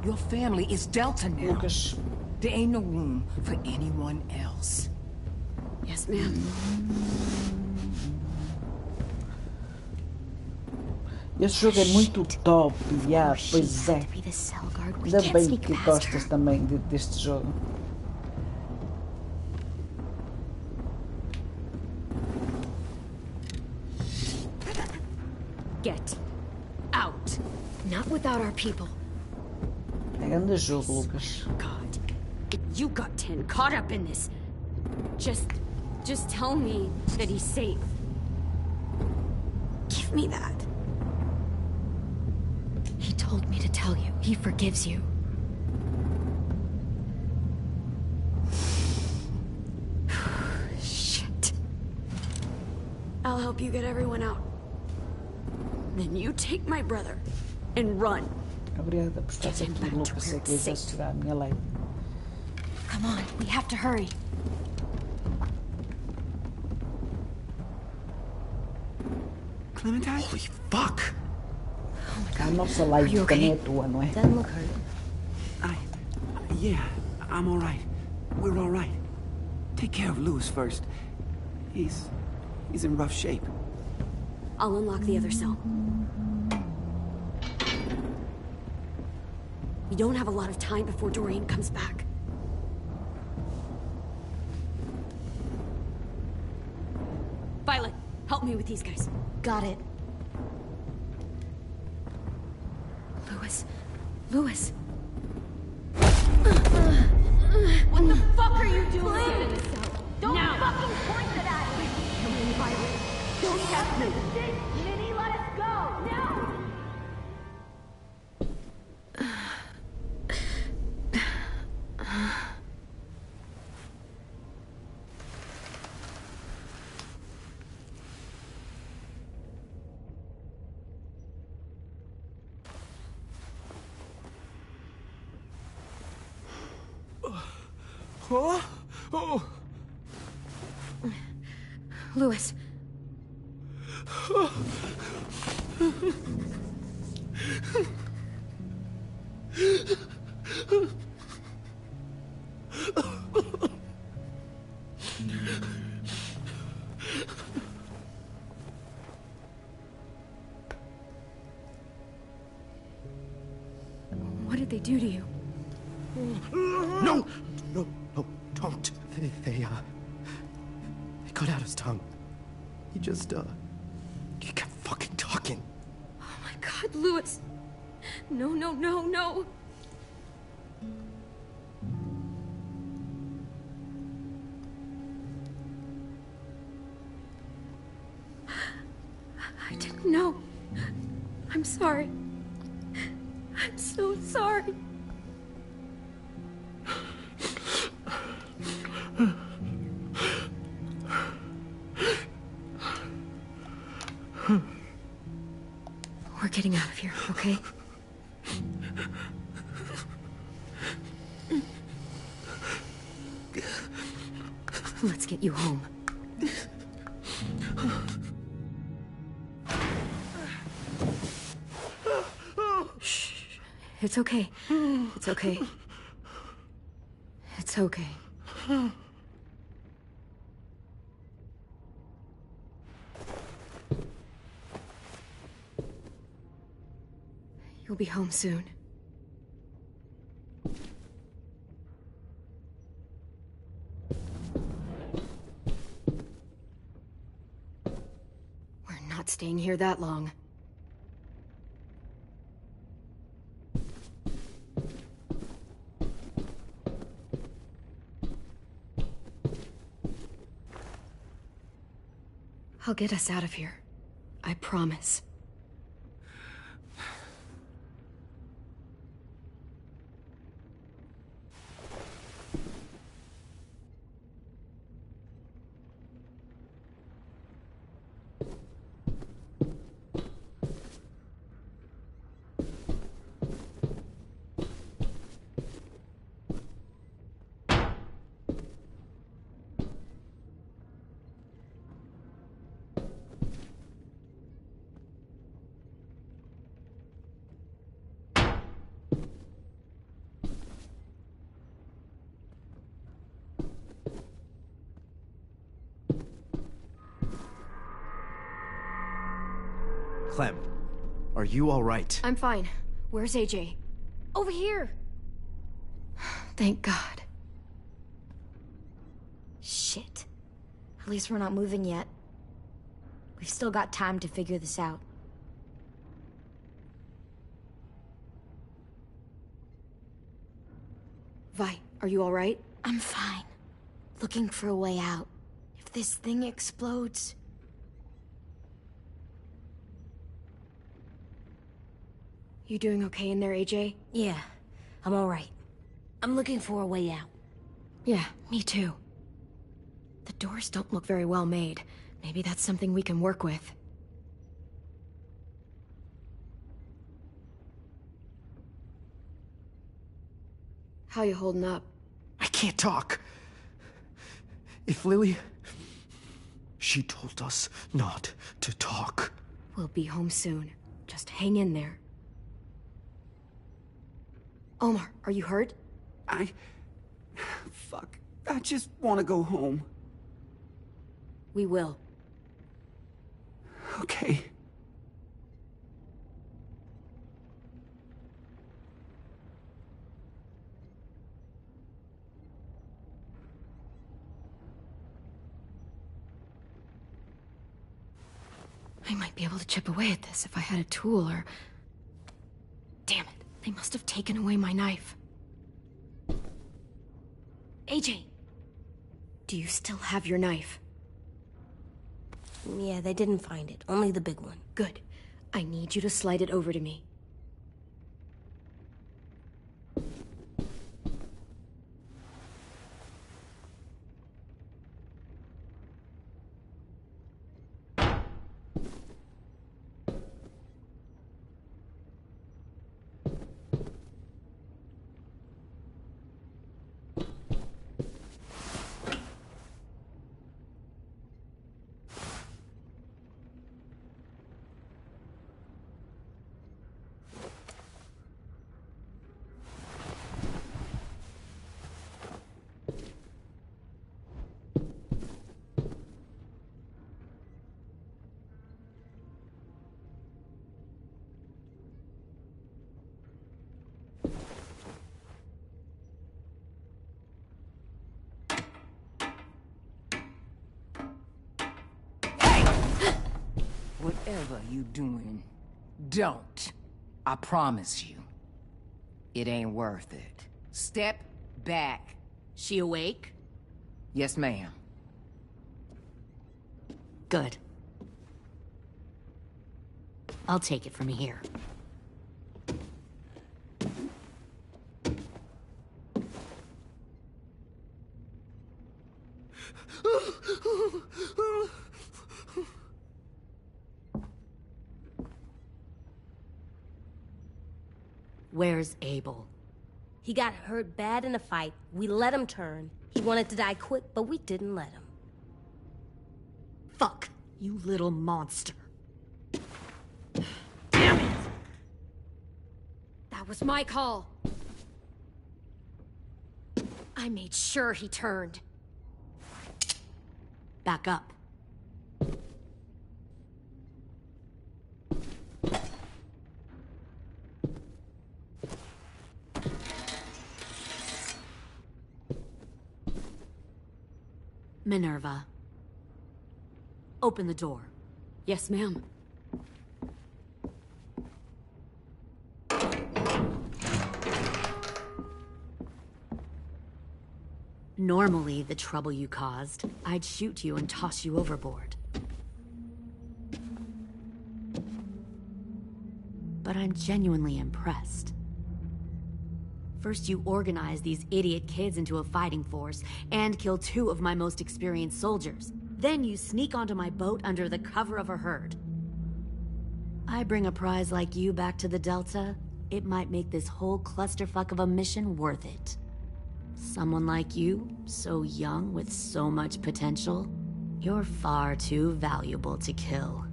Your family is Delta now. Lucas. There ain't no room for anyone else. Yes, ma'am. Esse jogo é muito top, yeah, pois é. Ainda bem que gostas também deste jogo. Get out. Not without our people. É grande jogo, Lucas. God, you got 10 caught up in this. Just tell me that he's safe. Give me that. He told me to tell you. He forgives you. Shit. I'll help you get everyone out. Then you take my brother and run. Obrigada por estar aqui, Lucas Seguise, a segurar a minha live. Come on, we have to hurry. Clementine? Holy fuck! A nossa live também é tua, não é? Doesn't look hurt. Yeah, I'm all right. We're all right. Take care of Louis first. He's in rough shape. I'll unlock the other cell. We don't have a lot of time before Doreen comes back. Violet, help me with these guys. Got it. Louis. What the fuck are you doing? Get in the cell. Don't fucking point it at me! Come in, Violet. Don't test me. Minnie, let us go! Now! Oh! Oh! Louis. What did they do to you? No! No, don't. They cut out his tongue. He just, he kept fucking talking. Oh my God, Louis. No. I didn't know. I'm sorry. I'm so sorry. okay? Let's get you home. Shh. It's okay. It's okay. It's okay. You'll be home soon. We're not staying here that long. I'll get us out of here. I promise. Clem, are you all right? I'm fine. Where's AJ? Over here! Thank God. Shit. At least we're not moving yet. We've still got time to figure this out. Vi, are you all right? I'm fine. Looking for a way out. If this thing explodes... You doing okay in there, AJ? Yeah, I'm alright. I'm looking for a way out. Yeah, me too. The doors don't look very well made. Maybe that's something we can work with. How you holding up? I can't talk. If Lily... She told us not to talk. We'll be home soon. Just hang in there. Omar, are you hurt? Fuck. I just want to go home. We will. Okay. I might be able to chip away at this if I had a tool or... Damn it. They must have taken away my knife. AJ! Do you still have your knife? Yeah, they didn't find it. Only the big one. Good. I need you to slide it over to me. Whatever you doing, don't. I promise you. It ain't worth it. Step back. She awake? Yes, ma'am. Good. I'll take it from here. Where's Abel? He got hurt bad in a fight. We let him turn. He wanted to die quick, but we didn't let him. Fuck, you little monster. That was my call. I made sure he turned. Back up. Minerva. Open the door. Yes, ma'am. Normally, the trouble you caused, I'd shoot you and toss you overboard. But I'm genuinely impressed. First, you organize these idiot kids into a fighting force and kill 2 of my most experienced soldiers. Then you sneak onto my boat under the cover of a herd. I bring a prize like you back to the Delta, it might make this whole clusterfuck of a mission worth it. Someone like you, so young with so much potential, you're far too valuable to kill.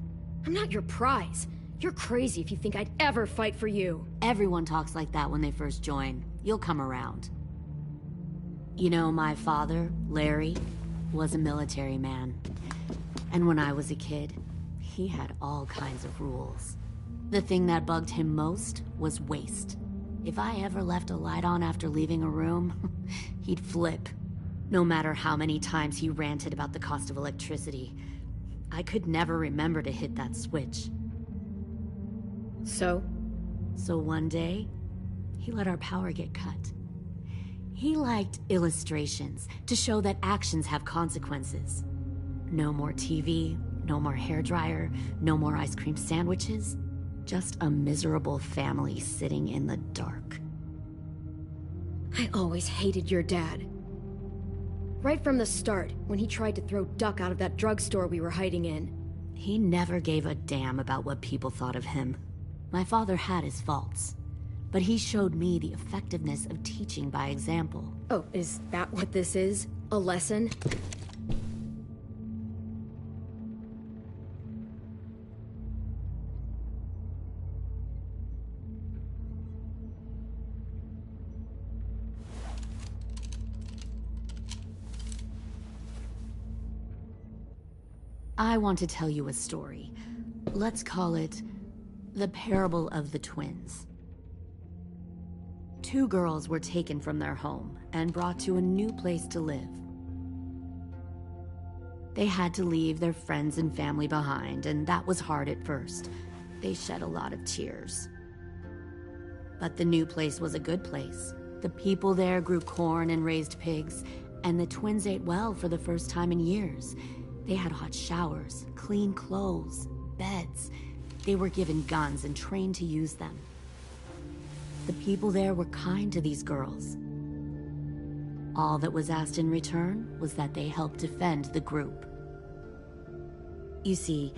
I'm not your prize. You're crazy if you think I'd ever fight for you. Everyone talks like that when they first join. You'll come around. You know, my father, Larry, was a military man. And when I was a kid, he had all kinds of rules. The thing that bugged him most was waste. If I ever left a light on after leaving a room, he'd flip. No matter how many times he ranted about the cost of electricity, I could never remember to hit that switch. So one day, he let our power get cut. He liked illustrations to show that actions have consequences. No more TV, no more hairdryer, no more ice cream sandwiches. Just a miserable family sitting in the dark. I always hated your dad. Right from the start, when he tried to throw Duck out of that drugstore we were hiding in. He never gave a damn about what people thought of him. My father had his faults, but he showed me the effectiveness of teaching by example. Oh, is that what this is? A lesson? I want to tell you a story. Let's call it the parable of the twins. 2 girls were taken from their home and brought to a new place to live. They had to leave their friends and family behind, and that was hard at first. They shed a lot of tears. But the new place was a good place. The people there grew corn and raised pigs, and the twins ate well for the first time in years. They had hot showers, clean clothes, beds. They were given guns and trained to use them. The people there were kind to these girls. All that was asked in return was that they help defend the group. You see,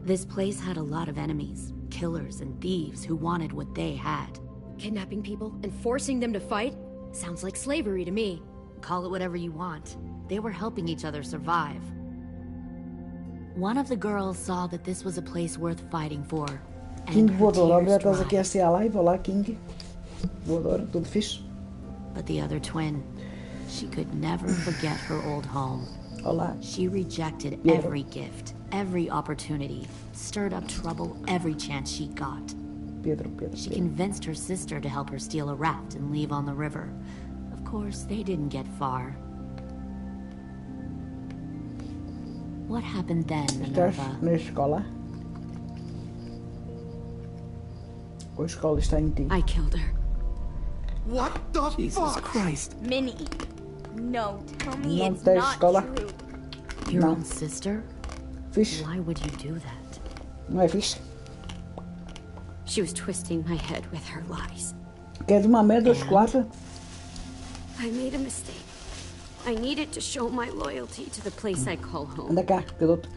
this place had a lot of enemies, killers and thieves who wanted what they had. Kidnapping people and forcing them to fight? Sounds like slavery to me. Call it whatever you want. They were helping each other survive. One of the girls saw that this was a place worth fighting for. King voador, olha, estás aqui a ser a live, olá King. Voador, tudo fixe. But the other twin, she could never forget her old home. Olá. She rejected every gift, every opportunity, stirred up trouble every chance she got. Pedro. She convinced her sister to help her steal a raft and leave on the river. Of course, they didn't get far. What happened then, Minerva? Estás na escola? A escola está em ti. I killed her. What the Jesus fuck? Christ. Minnie, no, tell me Não it's tens not escola? true. Your No. own sister? Fixe. Why would you do that? Não é fixe? She was twisting my head with her lies. Queres uma merda de chocolate? I made a mistake. I needed to show my loyalty to the place I call home. Anda cá, que eu dou-te.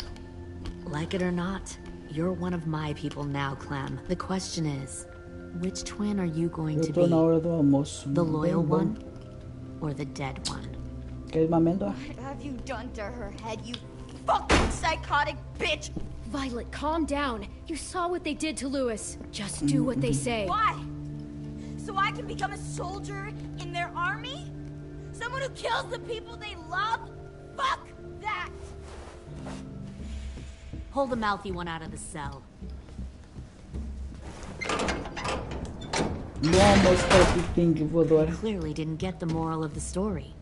Like it or not, you're one of my people now, Clem. The question is, Which twin are you going to Eu tô na be? hora do almoço. The loyal Bem bom. one or the dead one? Quer uma amêndoa? What have you done to her head, you fucking psychotic bitch? Violet, calm down. You saw what they did to Louis. Just do what they say. Why? So I can become a soldier in their army? Someone who kills the people they love? Fuck that! Pull the mouthy one out of the cell. No almoço para Pipinho voador. Clearly didn't get the moral of the story.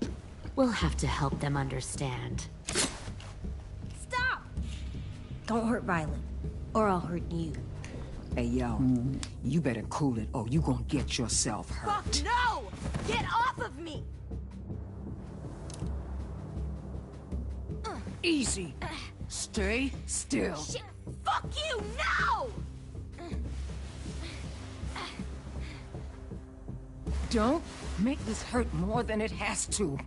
We'll have to help them understand. Stop! Don't hurt Violet, or I'll hurt you. Hey, yo, you better cool it or you gonna get yourself hurt. Fuck no! Get off of me! Easy. Stay still. Shit! Fuck you! No! Don't make this hurt more than it has to.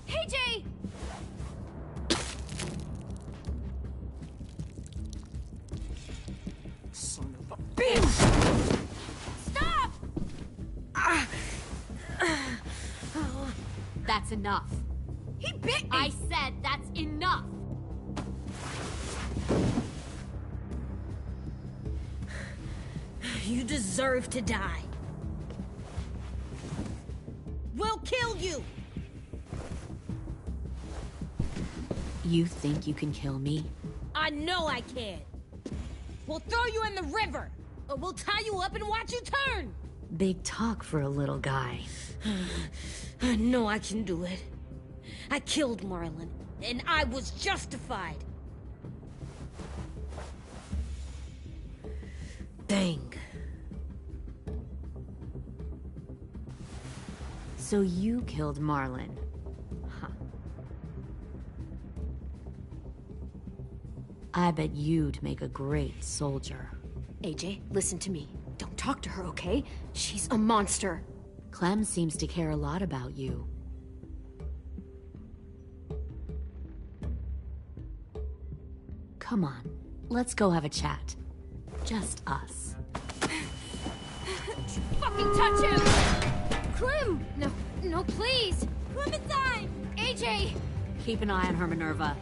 Hey, Jay! Son of a bitch! Stop! That's enough. He bit me! I said that's enough. You deserve to die. We'll kill you! You think you can kill me? I know I can. We'll throw you in the river, or we'll tie you up and watch you turn. Big talk for a little guy. I know I can do it. I killed Marlon, and I was justified. Dang. So you killed Marlon. Huh. I bet you'd make a great soldier. AJ, listen to me. Don't talk to her, okay? She's a monster. Clem seems to care a lot about you. Come on, let's go have a chat. Just us. Fucking touch him! Clem! No, please! Clementine! AJ! Keep an eye on her, Minerva.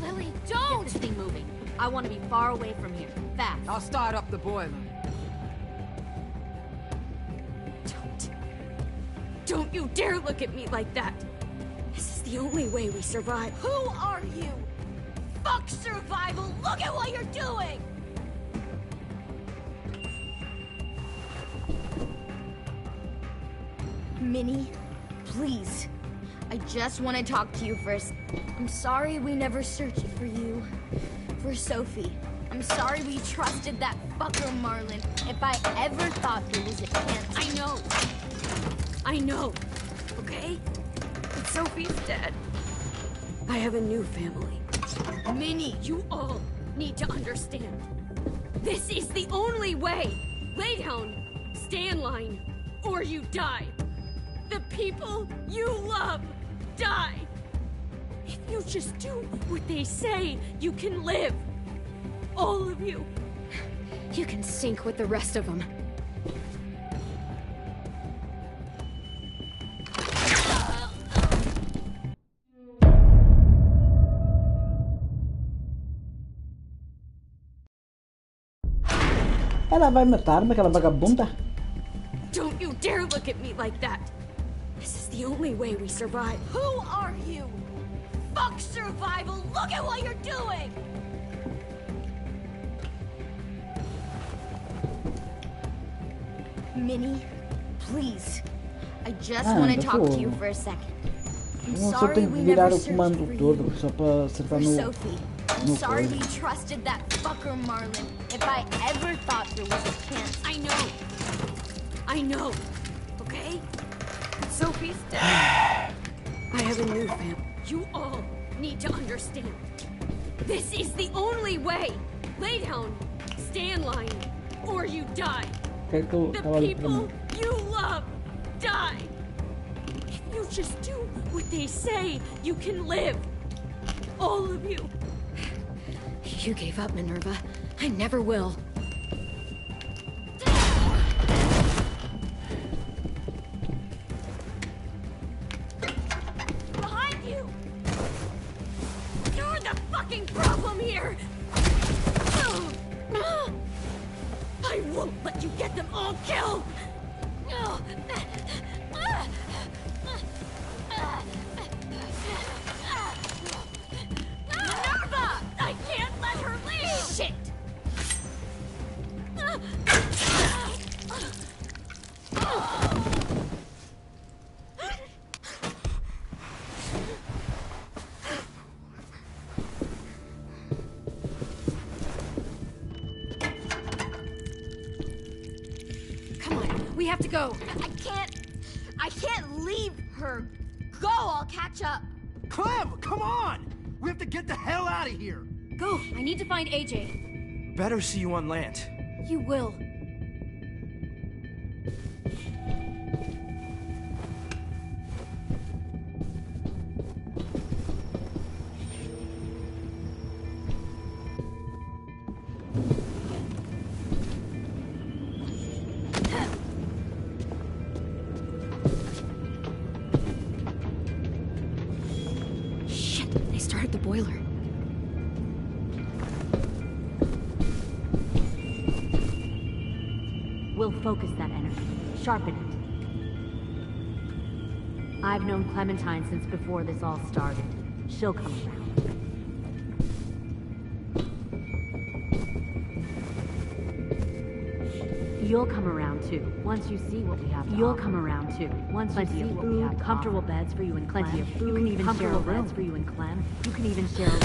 Lily, Get don't! this thing moving. I want to be far away from here. Fast. I'll start up the boiler. Don't you dare look at me like that! This is the only way we survive. Who are you? Fuck survival! Look at what you're doing! Minnie, please. I just want to talk to you first. I'm sorry we never searched for you. For Sophie. I'm sorry we trusted that fucker Marlon. If I ever thought there was a chance. I know. Okay? But Sophie's dead. I have a new family. Minnie! You all need to understand. This is the only way. Lay down, stay in line, or you die. The people you love die. If you just do what they say, you can live. All of you. You can sink with the rest of them. Ela vai matar-me, aquela vagabunda? Don't you dare look at me like that. This is the only way we survive. Who are you? Fuck survival! Look at what you're doing! Minnie, please. I just want to talk to you for a second. I'm Só sorry tenho we que virar never o searched comando for todo you. só para acertar For no. Sophie. I'm no sorry coisa. we trusted that fucker Marlon. If I ever thought there was a chance. I know. Okay? Sophie's dead. I have a new family. You all need to understand. This is the only way. Lay down, stay in line, or you die. Quero que eu The trabalhe para people mim. you love die. If you just do what they say, you can live. All of you. You gave up, Minerva. I never will. Behind you! You're the fucking problem here! I won't let you get them all killed! Minerva! I can't let her leave! Shit! Come on, we have to go. I can't leave her. Go, I'll catch up. Clem, come on! We have to get the hell out of here! Go, I need to find AJ. Better see you on land. You will. Shit, they started the boiler. We'll focus that energy, sharpen it. I've known Clementine since before this all started. She'll come around. You'll come around too, once you see what we have to offer. You'll come around too, once you see what we have to comfortable offer. Beds for you and Clem. Plenty of food, you can even share a room. Beds for you and Clem. You can even share a room.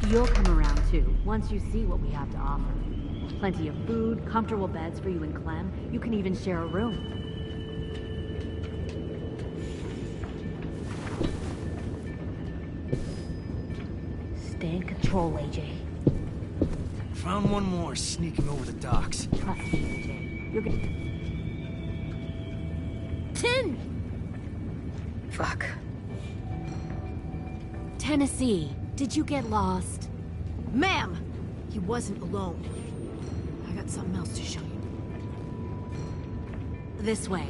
You'll come around too, once you see what we have to offer. Plenty of food, comfortable beds for you and Clem. You can even share a room. Stay in control, AJ. Found one more sneaking over the docks. Trust me, AJ. You're gonna... 10! Fuck. Tennessee, did you get lost? Ma'am! He wasn't alone. I got something else to show you. This way.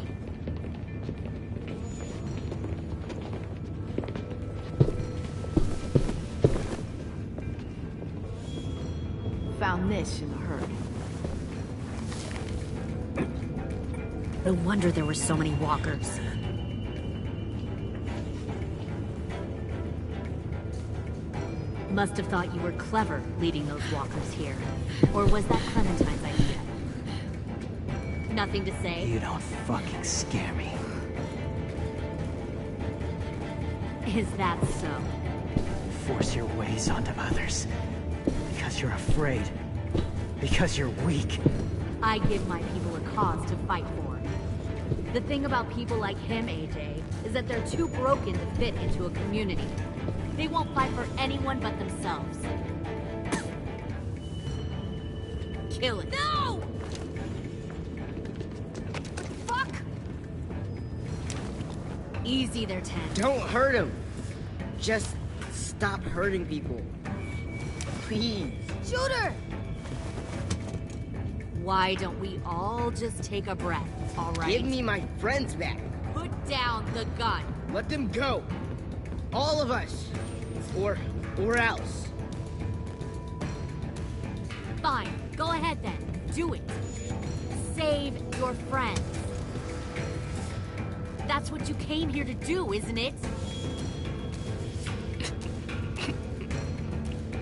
Found this in a hurry. No wonder there were so many walkers. Must have thought you were clever leading those walkers here. Or was that Clementine's idea? Nothing to say? You don't fucking scare me. Is that so? Force your ways onto others. Because you're afraid. Because you're weak. I give my people a cause to fight for. The thing about people like him, AJ, is that they're too broken to fit into a community. They won't fight for anyone but themselves. Kill it. No! Fuck! Easy there, 10. Don't hurt him. Just stop hurting people. Please. Shoot her! Why don't we all just take a breath, all right? Give me my friends back. Put down the gun. Let them go. All of us. Or else. Fine. Go ahead then. Do it. Save your friends. That's what you came here to do, isn't it?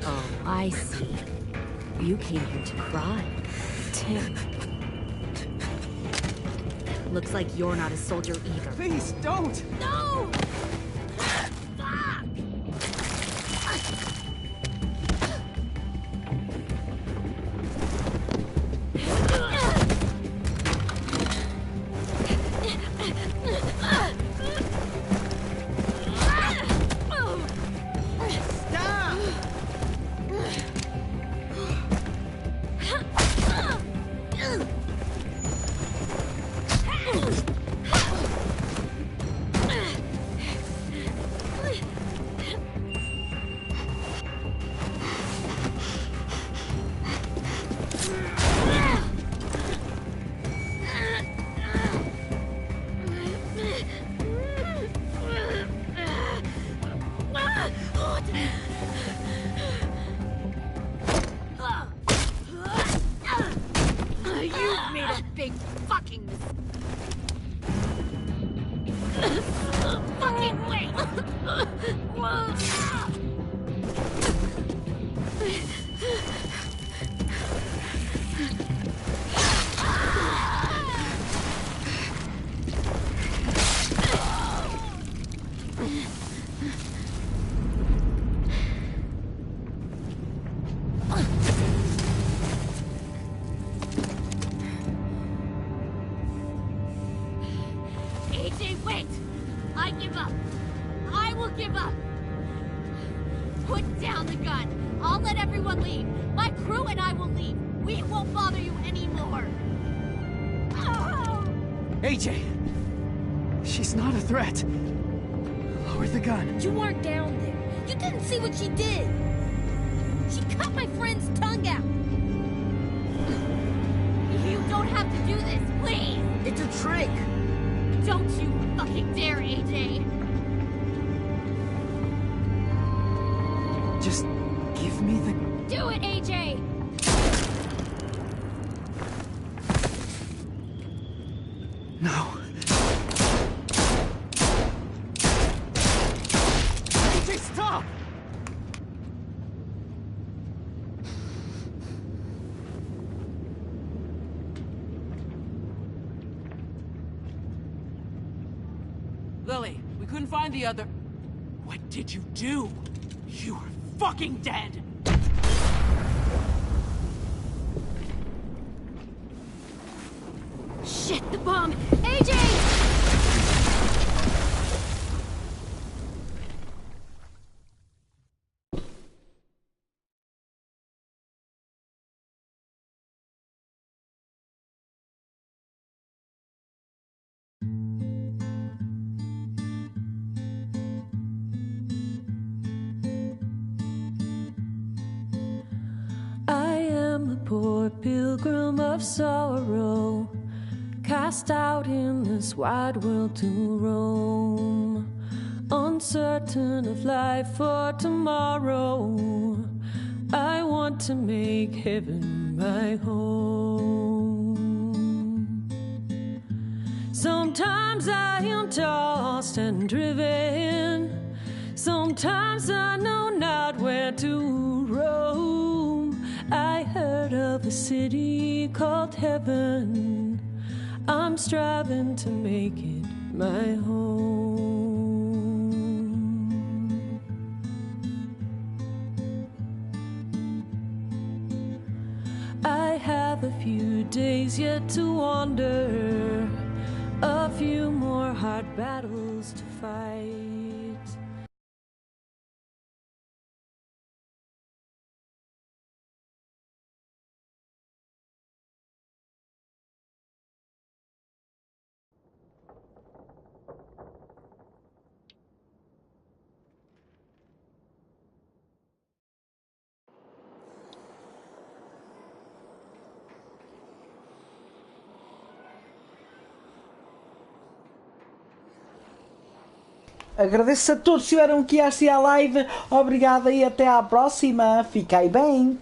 Oh, I see. You came here to cry. Tim. Looks like you're not a soldier either. Please, don't! No! Put down the gun. I'll let everyone leave. My crew and I will leave. We won't bother you anymore. Oh! AJ! She's not a threat. Lower the gun. You weren't down there. You didn't see what she did. She cut my friend's tongue out. You don't have to do this, please! It's a trick! Don't you fucking dare, AJ! Just give me the... Do it, AJ! No. AJ, stop! Lily, we couldn't find the other... What did you do? You are fucking dead! Shit, the bomb! AJ! I am a poor pilgrim of sorrow, cast out in this wide world to roam, uncertain of life for tomorrow. I want to make heaven my home. Sometimes I am tossed and driven, sometimes I know not where to roam. I heard of a city called heaven, I'm striving to make it my home. I have a few days yet to wander, a few more hard battles to fight. Agradeço a todos que estiveram aqui a assistir à live. Obrigada e até à próxima. Fiquem bem.